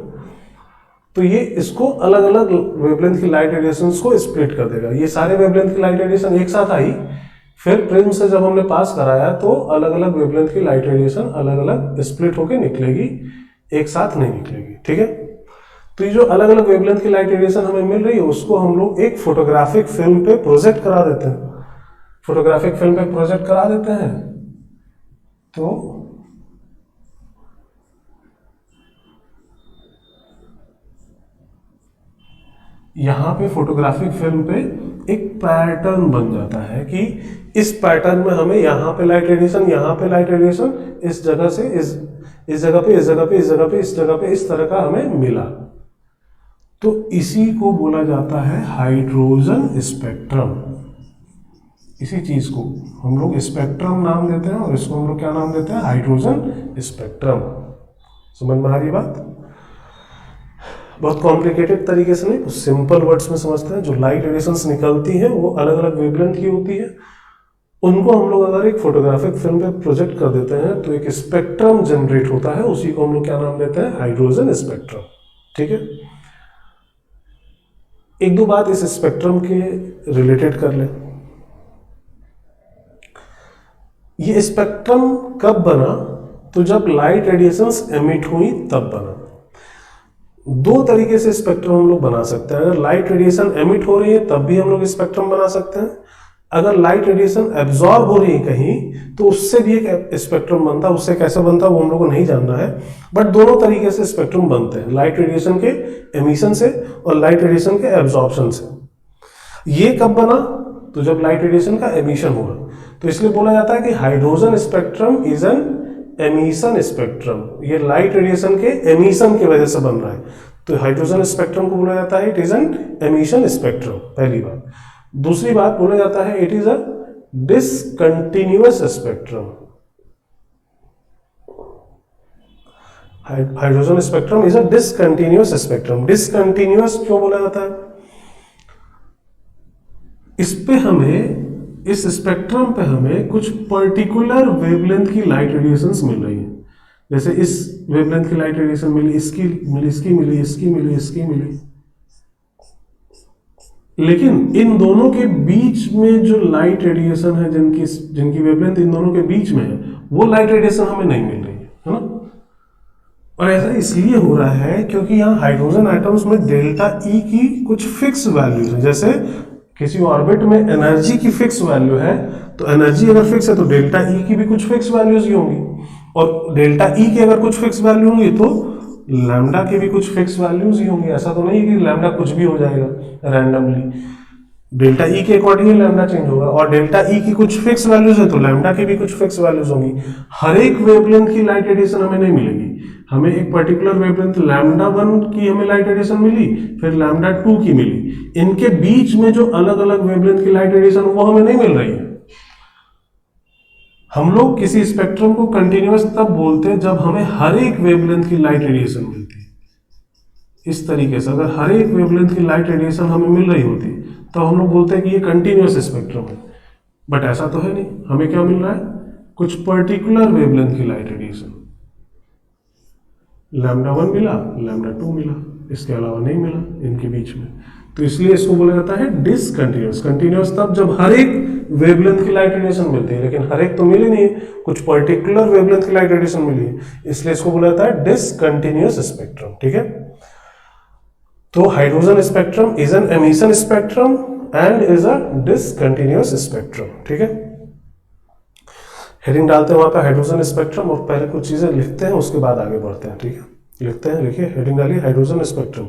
Speaker 1: तो ये इसको अलग अलग वेवलेंथ की लाइट रेडिएशन को स्प्लिट कर देगा। ये सारे वेवलेंथ की लाइट रेडिएशन एक साथ आई, फिर प्रिज्म से जब हमने पास कराया तो अलग अलग वेवलेंथ की लाइट रेडिएशन अलग अलग स्प्लिट होकर निकलेगी, एक साथ नहीं निकलेगी, ठीक है। तो ये जो अलग अलग वेवलेंथ की लाइट रेडिएशन हमें मिल रही है उसको हम लोग एक फोटोग्राफिक फिल्म पे प्रोजेक्ट करा देते हैं। फोटोग्राफिक फिल्म पे प्रोजेक्ट करा देते हैं तो यहां पे फोटोग्राफिक फिल्म पे एक पैटर्न बन जाता है कि इस पैटर्न में हमें यहां पे लाइट रेडिएशन, यहां पे लाइट रेडिएशन, इस जगह से इस जगह पे, इस जगह पे, इस जगह पे, इस जगह पे, इस तरह का हमें मिला। तो इसी को बोला जाता है हाइड्रोजन स्पेक्ट्रम। इसी चीज को हम लोग स्पेक्ट्रम नाम देते हैं और इसको हम लोग क्या नाम देते हैं, हाइड्रोजन स्पेक्ट्रम। समझ में आ रही बात? बहुत कॉम्प्लिकेटेड तरीके से नहीं, सिंपल वर्ड्स में समझते हैं। जो लाइट रेडिएशंस निकलती हैं वो अलग अलग वेवलेंथ की होती है, उनको हम लोग अगर एक फोटोग्राफिक फिल्म पे प्रोजेक्ट कर देते हैं तो एक स्पेक्ट्रम जनरेट होता है, उसी को हम लोग क्या नाम देते हैं, हाइड्रोजन स्पेक्ट्रम। ठीक है, एक दो बात इस स्पेक्ट्रम के रिलेटेड कर लें। ये स्पेक्ट्रम कब बना, तो जब लाइट रेडिएशंस एमिट हुई तब बना। दो तरीके से स्पेक्ट्रम हम लोग बना सकते हैं। अगर लाइट रेडिएशन एमिट हो रही है तब भी हम लोग स्पेक्ट्रम बना सकते हैं, अगर लाइट रेडिएशन एब्जॉर्ब हो रही है कहीं तो उससे भी एक स्पेक्ट्रम बनता है। उससे कैसे बनता है वो हम लोग को नहीं जानना है, बट दोनों तरीके से स्पेक्ट्रम बनते हैं, लाइट रेडिएशन के एमिशन से और लाइट रेडिएशन के एब्जॉर्प्शन से। ये कब बना, तो जब लाइट रेडिएशन का एमिशन हुआ, तो इसलिए बोला जाता है कि hydrogen spectrum is an emission spectrum. ये लाइट रेडिएशन के एमिशन की वजह से बन रहा है, तो हाइड्रोजन स्पेक्ट्रम को बोला जाता है it is an emission spectrum, पहली बात। दूसरी बात बोला जाता है it is a discontinuous spectrum. Hydrogen spectrum is a discontinuous spectrum. Discontinuous क्यों बोला जाता है, इस पे हमें, इस स्पेक्ट्रम पे हमें कुछ पर्टिकुलर वेवलेंथ की लाइट रेडिएशंस मिल रही है। जैसे इस वेवलेंथ की लाइट रेडिएशन मिली, इसकी मिली, इसकी मिली, इसकी मिली, इसकी मिली, लेकिन इन दोनों के बीच में जो लाइट रेडिएशन है, जिनकी वेवलेंथ इन दोनों के बीच में है, वो लाइट रेडिएशन हमें नहीं मिल रही है ना। और ऐसा इसलिए हो रहा है क्योंकि यहाँ हाइड्रोजन आइटम्स में डेल्टा ई की कुछ फिक्स वैल्यूज है। जैसे किसी ऑर्बिट में एनर्जी की फिक्स वैल्यू है, तो एनर्जी अगर फिक्स है तो डेल्टा ई की भी कुछ फिक्स वैल्यूज ही होंगी, और डेल्टा ई की अगर कुछ फिक्स वैल्यू होंगी तो लैम्डा की भी कुछ फिक्स वैल्यूज ही होंगी। ऐसा तो नहीं है कि लैम्डा कुछ भी हो जाएगा रैंडमली, डेल्टा ई के अकॉर्डिंग लैम्डा चेंज होगा, और डेल्टा ई की कुछ फिक्स वैल्यूज है तो लैम्डा की भी कुछ फिक्स वैल्यूज होंगी। हर एक वेवलेंथ की लाइट रेडिएशन हमें नहीं मिलेगी, हमें एक पर्टिकुलर वेवलेंथ लैम्डा 1 की हमें लाइट रेडिएशन मिली, फिर लैम्डा 2 की मिली, इनके बीच में जो अलग अलग वेवलेंथ की लाइट रेडिएशन वो हमें नहीं मिल रही है। हम लोग किसी स्पेक्ट्रम को कंटिन्यूअस तब बोलते हैं जब हमें हर एक वेवलेंथ की लाइट रेडिएशन मिलती है। इस तरीके से अगर हर एक वेवलेंथ की लाइट रेडिएशन हमें मिल रही होती तो हम लोग बोलते हैं कि ये कंटिन्यूअस स्पेक्ट्रम है, बट ऐसा तो है नहीं। हमें क्या मिल रहा है, कुछ पर्टिकुलर वेवलेंथ की लाइट रेडिएशन, λ1 मिला, λ2 मिला, इसके अलावा नहीं मिला इनके बीच में। तो इसलिए इसको बोला जाता है डिसकंटिन्यूअस। कंटिन्यूअस तब जब हर एक वेवलेंथ की लाइट रेडिएशन मिलती है, लेकिन हर एक तो मिली नहीं है, कुछ पर्टिकुलर वेवलेंथ की लाइट रेडिएशन मिली है, इसलिए इसको बोला जाता है डिसकंटिन्यूअस स्पेक्ट्रम। ठीक है, तो hydrogen spectrum is an emission spectrum and is a discontinuous spectrum. ठीक है, हेडिंग डालते हैं वहां पे हाइड्रोजन स्पेक्ट्रम और पहले कुछ चीजें लिखते हैं, उसके बाद आगे बढ़ते हैं। ठीक है, लिखते हैं, लिखिए, हेडिंग डालिए हाइड्रोजन स्पेक्ट्रम।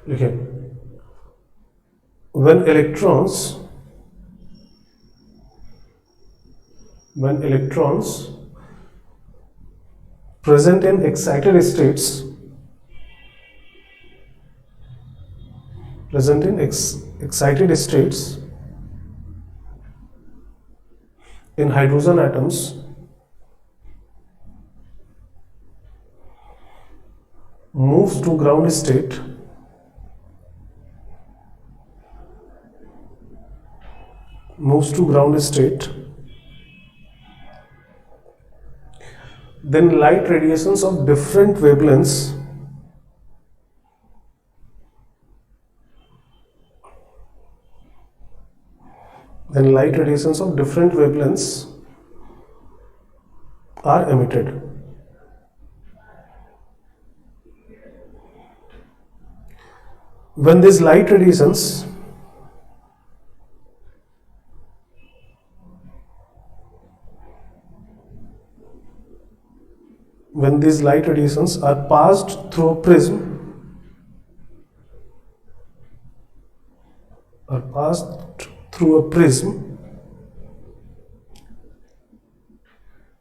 Speaker 1: लिखिए, when electrons present in excited states in hydrogen atoms moves to ground state, then light radiations of different wavelengths are emitted. When these light radiations are passed through a prism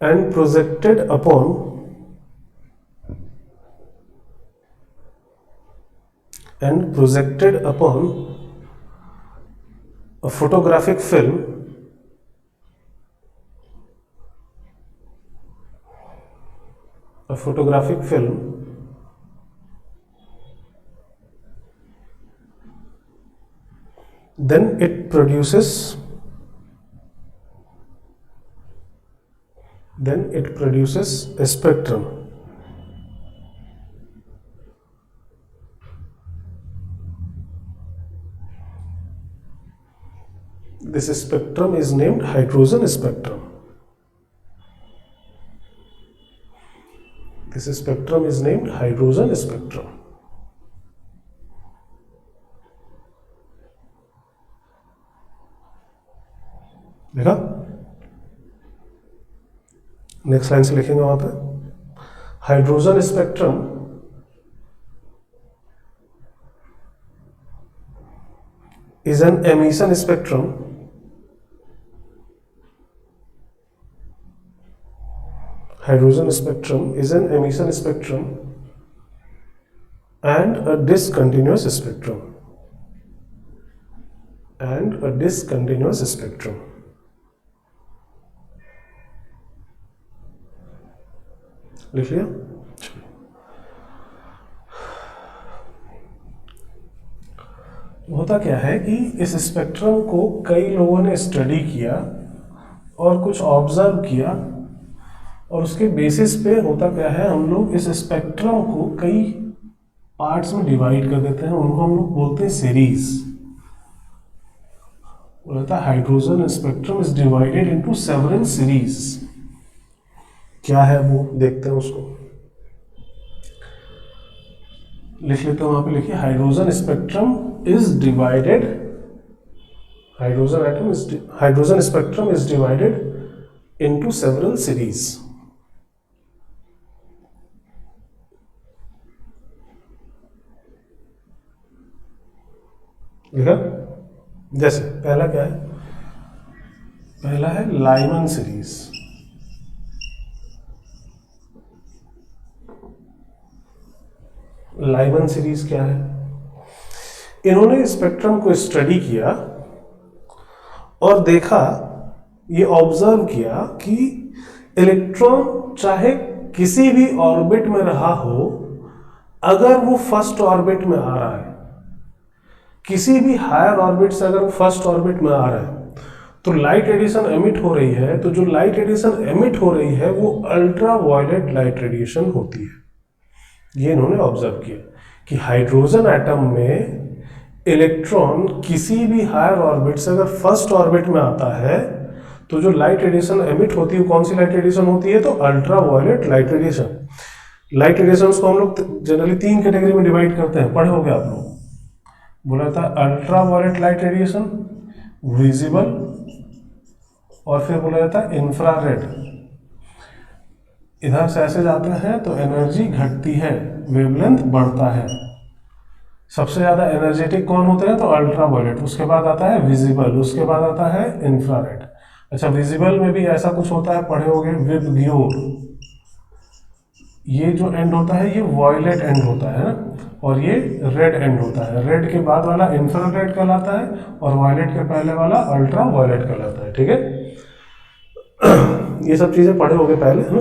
Speaker 1: and projected upon a photographic film, then it produces a spectrum. This spectrum is named hydrogen spectrum. देखा, next line से लिखेंगे वहां पे, hydrogen spectrum is an emission spectrum and a discontinuous spectrum. लिख लिया। होता क्या है कि इस स्पेक्ट्रम को कई लोगों ने स्टडी किया और कुछ ऑब्जर्व किया, और उसके बेसिस पे होता क्या है, हम लोग इस स्पेक्ट्रम को कई पार्ट्स में डिवाइड कर देते हैं, उनको हम लोग बोलते हैं सीरीज। बोलता है hydrogen spectrum is divided into several series. क्या है वो, देखते हैं उसको, लिख लेते हैं वहां पे, लिखिए hydrogen spectrum is divided, hydrogen spectrum is divided into several series. लिखा, जैसे पहला क्या है, पहला है लाइमन सीरीज। लाइमन सीरीज क्या है, इन्होंने स्पेक्ट्रम को स्टडी किया और देखा, ये ऑब्जर्व किया कि इलेक्ट्रॉन चाहे किसी भी ऑर्बिट में रहा हो, अगर वो फर्स्ट ऑर्बिट में आ रहा है, किसी भी हायर ऑर्बिट से अगर वो फर्स्ट ऑर्बिट में आ रहा है, तो लाइट रेडिएशन एमिट हो रही है, तो जो लाइट रेडिएशन एमिट हो रही है वो अल्ट्रा वायलेट लाइट रेडिएशन होती है। ये इन्होंने ऑब्जर्व किया कि हाइड्रोजन एटम में इलेक्ट्रॉन किसी भी हायर ऑर्बिट से अगर फर्स्ट ऑर्बिट में आता है, तो जो लाइट रेडिएशन एमिट होती है कौन सी लाइट रेडिएशन होती है, तो ultraviolet light radiation. Light radiation को हम लोग जनरली 3 कैटेगरी में डिवाइड करते हैं, पढ़े होगे आप लोग। बोला था ultraviolet light radiation, visible, और फिर बोला जाता है इंफ्रारेड। इधर से ऐसे जाते हैं तो एनर्जी घटती है, वेवलेंथ बढ़ता है। सबसे ज्यादा एनर्जेटिक कौन होते हैं, तो अल्ट्रा वायलेट, उसके बाद आता है विजिबल, उसके बाद आता है इंफ्रारेड। अच्छा, विजिबल में भी ऐसा कुछ होता है, पढ़े होंगे, विबग्योर। ये जो एंड होता है ये वॉयलेट एंड होता है ना, और ये रेड एंड होता है। रेड के बाद वाला इंफ्रारेड कहलाता है और वॉयलेट के पहले वाला अल्ट्रा वॉयलेट कहलाता है। ठीक है, ये सब चीजें पढ़े होंगे पहले, है ना।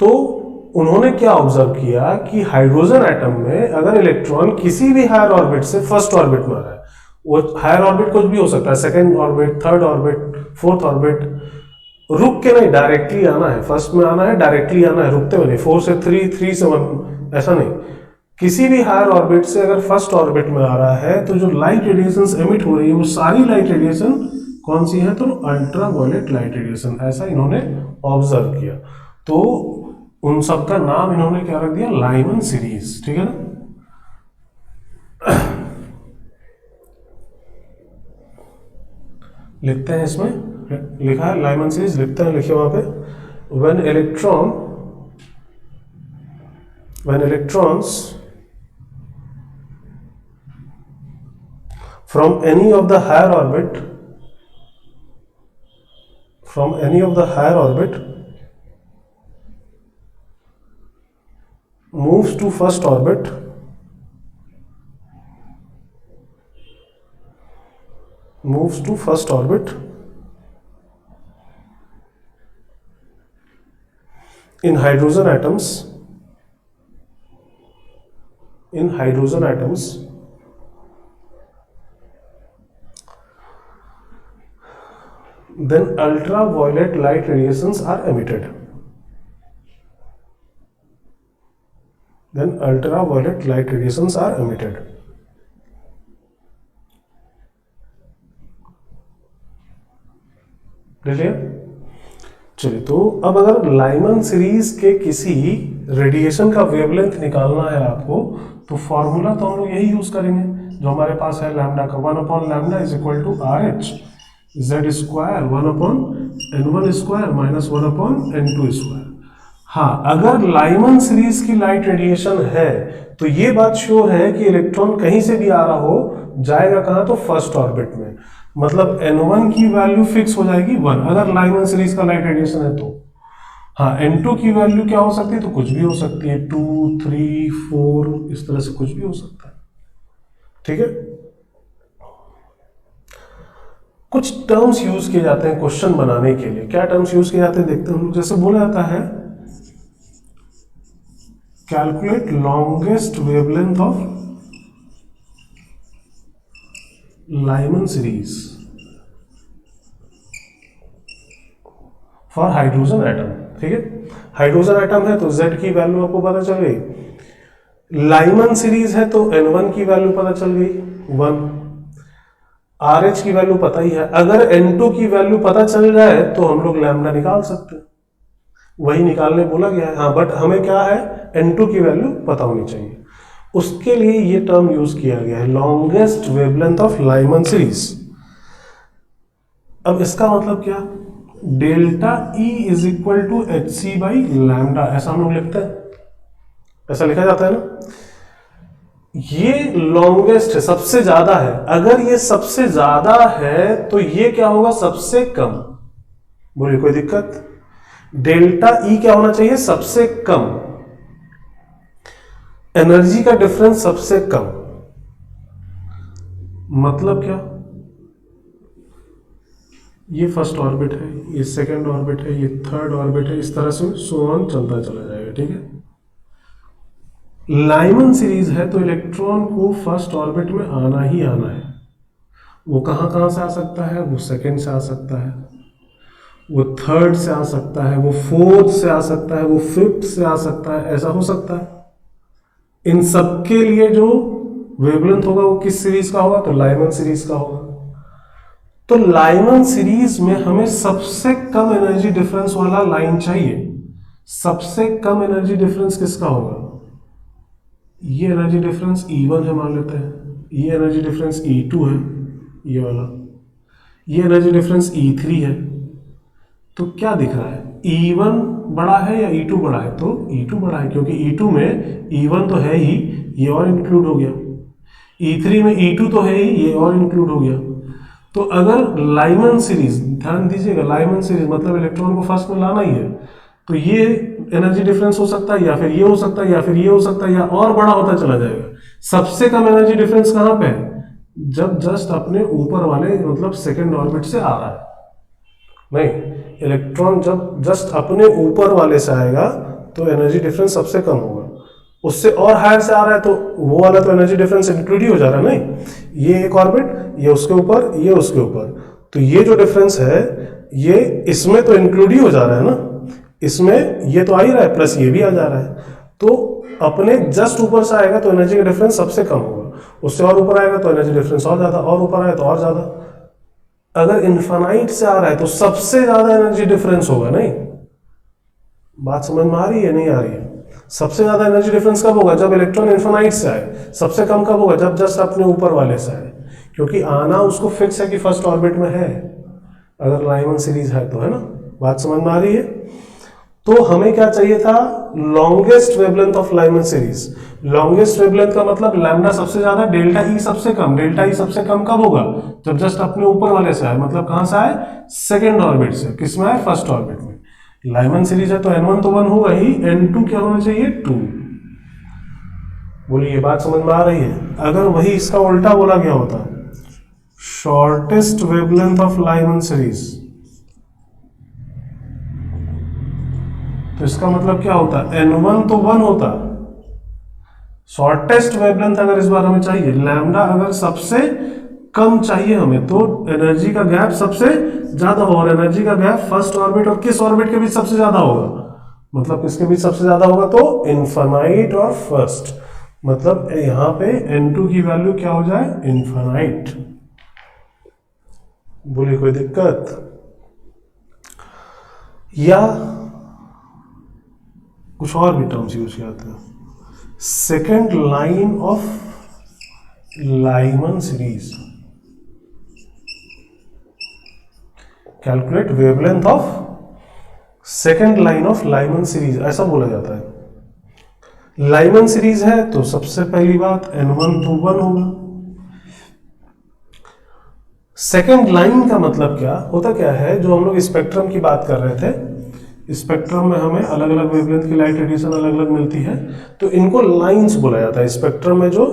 Speaker 1: तो उन्होंने क्या ऑब्जर्व किया कि हाइड्रोजन एटम में अगर इलेक्ट्रॉन किसी भी हायर ऑर्बिट से फर्स्ट ऑर्बिट में आ रहा है, वो हायर ऑर्बिट कुछ भी हो सकता है, second orbit, third orbit, fourth orbit, रुक के नहीं, डायरेक्टली आना है, फर्स्ट में आना है, डायरेक्टली आना है, रुकते हुए नहीं, 4 से 3, 3 से 1, ऐसा नहीं। किसी भी हायर ऑर्बिट से अगर फर्स्ट ऑर्बिट में आ रहा है, तो जो लाइट रेडिएशन एमिट हो रही है वो सारी लाइट रेडिएशन कौन सी है, तो अल्ट्रा वायलेट लाइट रेडिएशन, ऐसा इन्होंने ऑब्जर्व किया। तो उन सब का नाम इन्होंने क्या रख दिया, लाइमन सीरीज। ठीक है ना। लिखते हैं, इसमें लिखा है लाइमन सीरीज, लिखते हैं, लिखिए वहां पे, when electrons from any of the higher orbit moves to first orbit, in hydrogen atoms, then ultraviolet light radiations are emitted. चलिए, तो अब अगर लाइमन सीरीज के किसी रेडिएशन का वेवलेंथ निकालना है आपको, तो फॉर्मूला तो हम लोग यही यूज करेंगे जो हमारे पास है लैम्डा का, 1/λ is equal to RH Z square 1/N1² minus 1/N2²। हाँ, अगर लाइमन सीरीज की लाइट रेडिएशन है तो ये बात श्योर है कि इलेक्ट्रॉन कहीं से भी आ रहा हो, जाएगा कहां, तो फर्स्ट ऑर्बिट में। मतलब N1 की वैल्यू फिक्स हो जाएगी 1, अगर लाइमन सीरीज का लाइट रेडिएशन है तो। हाँ, N2 की वैल्यू क्या हो सकती है, तो कुछ भी हो सकती है, 2, 3, 4, इस तरह से कुछ भी हो सकता है। ठीक है, कुछ टर्म्स यूज किए जाते हैं क्वेश्चन बनाने के लिए। क्या टर्म्स यूज किए जाते हैं देखते हैं। जैसे बोला जाता है calculate longest wavelength of Lyman series for hydrogen atom. ठीक है, हाइड्रोजन एटम है तो Z की वैल्यू आपको पता चल गई, लाइमन सीरीज है तो N1 की वैल्यू पता चल गई 1, RH की वैल्यू पता ही है। अगर N2 की वैल्यू पता चल जाए तो हम लोग लैम्डा निकाल सकते हैं, वही निकालने बोला गया है। हाँ, बट हमें क्या है, N2 की वैल्यू पता होनी चाहिए, उसके लिए ये टर्म यूज किया गया है, longest wavelength of Lyman series. अब इसका मतलब क्या, delta E is equal to HC by lambda, ऐसा हम लोग लिखते हैं, ऐसा लिखा जाता है ना। ये लॉन्गेस्ट है, सबसे ज्यादा है। अगर ये सबसे ज्यादा है तो ये क्या होगा, सबसे कम। बोलिए, कोई दिक्कत। डेल्टा E क्या होना चाहिए, सबसे कम, एनर्जी का डिफरेंस सबसे कम। मतलब क्या, ये फर्स्ट ऑर्बिट है, ये सेकंड ऑर्बिट है, ये थर्ड ऑर्बिट है, इस तरह से सो ऑन चलता चला जाएगा, ठीक है। लाइमन सीरीज है तो इलेक्ट्रॉन को फर्स्ट ऑर्बिट में आना ही आना है। वो कहाँ कहाँ से आ सकता है? वो सेकंड से आ सकता है, वो थर्ड से आ सकता है, वो फोर्थ से आ सकता है, वो फिफ्थ से आ सकता है, ऐसा हो सकता है। इन सब के लिए जो वेवलेंथ होगा वो किस सीरीज का होगा? तो लाइमन सीरीज का होगा। तो लाइमन सीरीज में हमें सबसे कम एनर्जी डिफरेंस वाला लाइन चाहिए। सबसे कम एनर्जी डिफरेंस किसका होगा? ये एनर्जी डिफरेंस E1 है मान लेते हैं, ये एनर्जी डिफरेंस E2 है, ये वाला, ये एनर्जी डिफरेंस E3 है। तो क्या दिख रहा है? E1 बड़ा है या E2 बड़ा है? तो E2 बड़ा है, क्योंकि E2 में E1 तो है ही, ये और इंक्लूड हो गया। E3 में E2 तो है ही, ये और इंक्लूड हो गया। तो अगर लाइमन सीरीज, ध्यान दीजिएगा, लाइमन सीरीज मतलब इलेक्ट्रॉन को फर्स्ट में लाना ही है, तो ये एनर्जी डिफरेंस हो सकता है, या फिर ये हो सकता है, या फिर ये हो सकता है, या और बड़ा होता चला जाएगा। सबसे कम एनर्जी डिफरेंस कहां पे है? जब जस्ट अपने ऊपर वाले मतलब सेकंड ऑर्बिट से आ रहा है। नहीं, इलेक्ट्रॉन जब जस्ट अपने ऊपर वाले से आएगा तो एनर्जी डिफरेंस सबसे कम होगा। उससे और हायर से आ रहा है तो वो वाला तो एनर्जी डिफरेंस इंक्लूड ही हो जा रहा है। नहीं, ये एक ऑर्बिट, ये उसके ऊपर, ये उसके ऊपर, तो ये जो डिफरेंस है ये इसमें तो इंक्लूड ही हो जा रहा है ना। इसमें ये तो आ ही रहा है, प्लस ये भी आ जा रहा है। तो अपने जस्ट ऊपर से आएगा तो एनर्जी का डिफरेंस सबसे कम होगा, उससे और ऊपर आएगा तो एनर्जी डिफरेंस और ज्यादा, और ऊपर आए तो और ज्यादा। अगर इन्फानाइट से आ रहा है तो सबसे ज्यादा एनर्जी डिफरेंस होगा। नहीं, बात समझ में आ रही है? नहीं आ रही है? सबसे ज्यादा एनर्जी डिफरेंस कब होगा? जब इलेक्ट्रॉन इन्फानाइट से आए। सबसे कम कब होगा? जब जस्ट अपने ऊपर वाले से आए, क्योंकि आना उसको फिक्स है कि फर्स्ट ऑर्बिट में है, अगर लाइमन सीरीज है तो, है ना। बात समझ में आ रही है? तो हमें क्या चाहिए था? Longest wavelength of Lyman series. Longest wavelength का मतलब लैम्डा सबसे ज्यादा, डेल्टा ई सबसे कम। डेल्टा ई सबसे कम कब होगा? जब जस्ट अपने ऊपर वाले से आए, मतलब कहां से आए? सेकेंड ऑर्बिट से। किसमें आए? फर्स्ट ऑर्बिट में। लाइमन सीरीज है तो N1 तो 1 होगा ही, N2 क्या होना चाहिए? 2। बोलिए, बात समझ में आ रही है? अगर वही इसका उल्टा बोला गया होता, shortest wavelength of Lyman series, तो इसका मतलब क्या होता? N1 तो 1 होता। शॉर्टेस्ट वेवलेंथ अगर इस बार हमें चाहिए, लैम्डा अगर सबसे कम चाहिए हमें, तो एनर्जी का गैप सबसे ज्यादा होगा। और एनर्जी का गैप फर्स्ट ऑर्बिट और किस ऑर्बिट के बीच सबसे ज्यादा होगा? मतलब किसके बीच सबसे ज्यादा होगा? तो इन्फानाइट और फर्स्ट। मतलब यहां पे N2 की वैल्यू क्या हो जाए? इन्फानाइट। बोलिए, कोई दिक्कत? या कुछ और भी टर्म्स यूज करते हैं। Second line of Lyman series, calculate wavelength of second line of Lyman series, ऐसा बोला जाता है। लाइमन सीरीज है तो सबसे पहली बात N1 तो 1 होगा। सेकेंड लाइन का मतलब क्या होता? क्या है, जो हम लोग स्पेक्ट्रम की बात कर रहे थे, स्पेक्ट्रम में हमें अलग अलग वेवलेंथ की लाइट रेडिएशन अलग अलग मिलती है, तो इनको लाइंस बोला जाता है। स्पेक्ट्रम में जो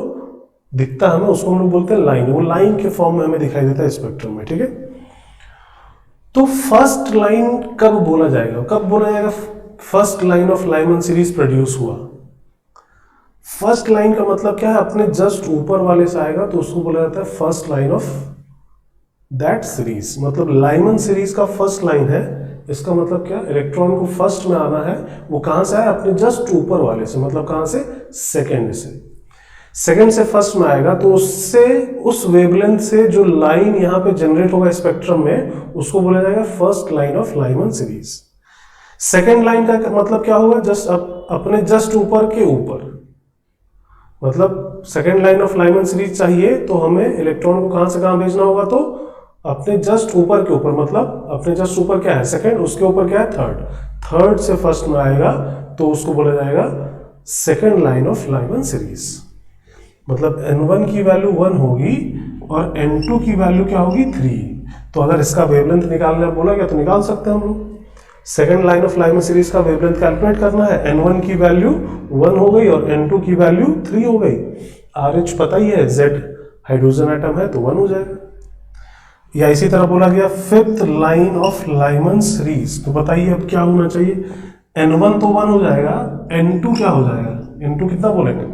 Speaker 1: दिखता है हमें उसको हम लोग बोलते हैं लाइन। वो लाइन के फॉर्म में हमें दिखाई देता है स्पेक्ट्रम में, ठीक है। तो फर्स्ट लाइन कब बोला जाएगा? कब बोला जाएगा first line of Lyman series produce हुआ? फर्स्ट लाइन का मतलब क्या है? अपने जस्ट ऊपर वाले से आएगा तो उसको बोला जाता है first line of that series. मतलब लाइमन सीरीज का फर्स्ट लाइन है, इसका मतलब क्या? इलेक्ट्रॉन को फर्स्ट में आना है, वो कहां से आए? अपने जस्ट ऊपर वाले से, मतलब कहां से? सेकेंड से। सेकेंड से फर्स्ट में आएगा तो उससे, उस वेवलेंथ से जो लाइन यहां पे जनरेट होगा स्पेक्ट्रम में, उसको बोला जाएगा first line of Lyman series. Second line का मतलब क्या होगा? जस्ट अपने जस्ट ऊपर के ऊपर, मतलब second line of Lyman series चाहिए तो हमें इलेक्ट्रॉन को कहां से कहां भेजना होगा? तो अपने जस्ट ऊपर के ऊपर। मतलब अपने जस्ट ऊपर क्या है? सेकेंड, उसके ऊपर क्या है? थर्ड। थर्ड से फर्स्ट में आएगा तो उसको बोला जाएगा second line of Lyman series. मतलब N1 की वैल्यू 1 होगी और N2 की वैल्यू क्या होगी? 3। तो अगर इसका वेवलेंथ निकालना बोला गया तो निकाल सकते हैं हम लोग। Second line of Lyman series का वेवलेंथ कैलकुलेट करना है, N1 की वैल्यू 1 हो गई और N2 की वैल्यू 3 हो गई। RH पता ही है, Z हाइड्रोजन एटम है तो 1 हो जाएगा। या इसी तरह बोला गया fifth line of Lyman series, तो बताइए अब क्या होना चाहिए, n1 तो 1 हो जाएगा, n2 क्या हो जाएगा, n2 कितना बोलेंगे,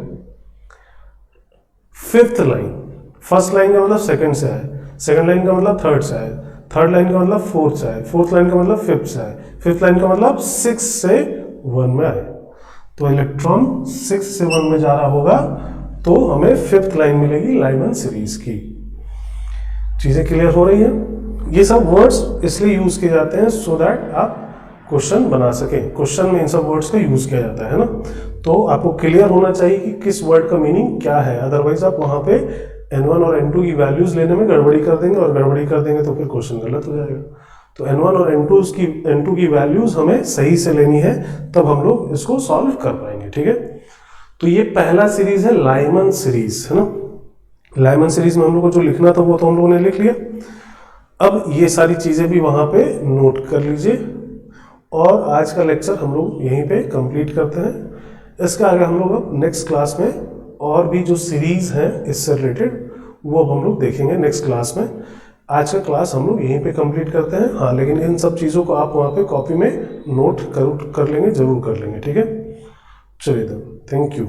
Speaker 1: फिफ्थ लाइन, फर्स्ट लाइन का मतलब सेकंड से आए, सेकंड लाइन का मतलब थर्ड से आए, थर्ड लाइन का मतलब फोर्थ से आए, फोर्थ लाइन का मतलब फिफ्थ से आए, फिफ्थ लाइन का मतलब 6 से 1 में आए। तो इलेक्ट्रॉन 6 से 1 में जा रहा होगा तो हमें फिफ्थ लाइन मिलेगी लाइमन सीरीज की। चीजें क्लियर हो रही हैं? ये सब वर्ड्स इसलिए यूज किए जाते हैं सो दैट आप क्वेश्चन बना सकें। क्वेश्चन में इन सब वर्ड्स का यूज किया जाता है ना, तो आपको क्लियर होना चाहिए कि किस वर्ड का मीनिंग क्या है, अदरवाइज आप वहां पे n1 और n2 की वैल्यूज लेने में गड़बड़ी कर देंगे, और गड़बड़ी कर देंगे तो फिर क्वेश्चन गलत हो जाएगा। तो n1 और n2 की वैल्यूज हमें सही से लेनी है, तब हम लोग इसको सॉल्व कर पाएंगे। ठीक है, तो ये पहला सीरीज है लाइमन सीरीज, है ना। लाइमन सीरीज में हम लोग को जो लिखना था वो तो हम लोगों ने लिख लिया। अब ये सारी चीजें भी वहां पे नोट कर लीजिए, और आज का लेक्चर हम लोग यहीं पे कंप्लीट करते हैं। इसके आगे हम लोग अब नेक्स्ट क्लास में और भी जो सीरीज हैं इससे रिलेटेड वो अब हम लोग देखेंगे नेक्स्ट क्लास में। आज का क्लास हम लोग यहीं पे कंप्लीट करते हैं। हाँ, लेकिन इन सब चीज़ों को आप वहाँ पे कॉपी में नोट कर लेंगे, जरूर कर लेंगे। ठीक है, चलिए, थैंक यू।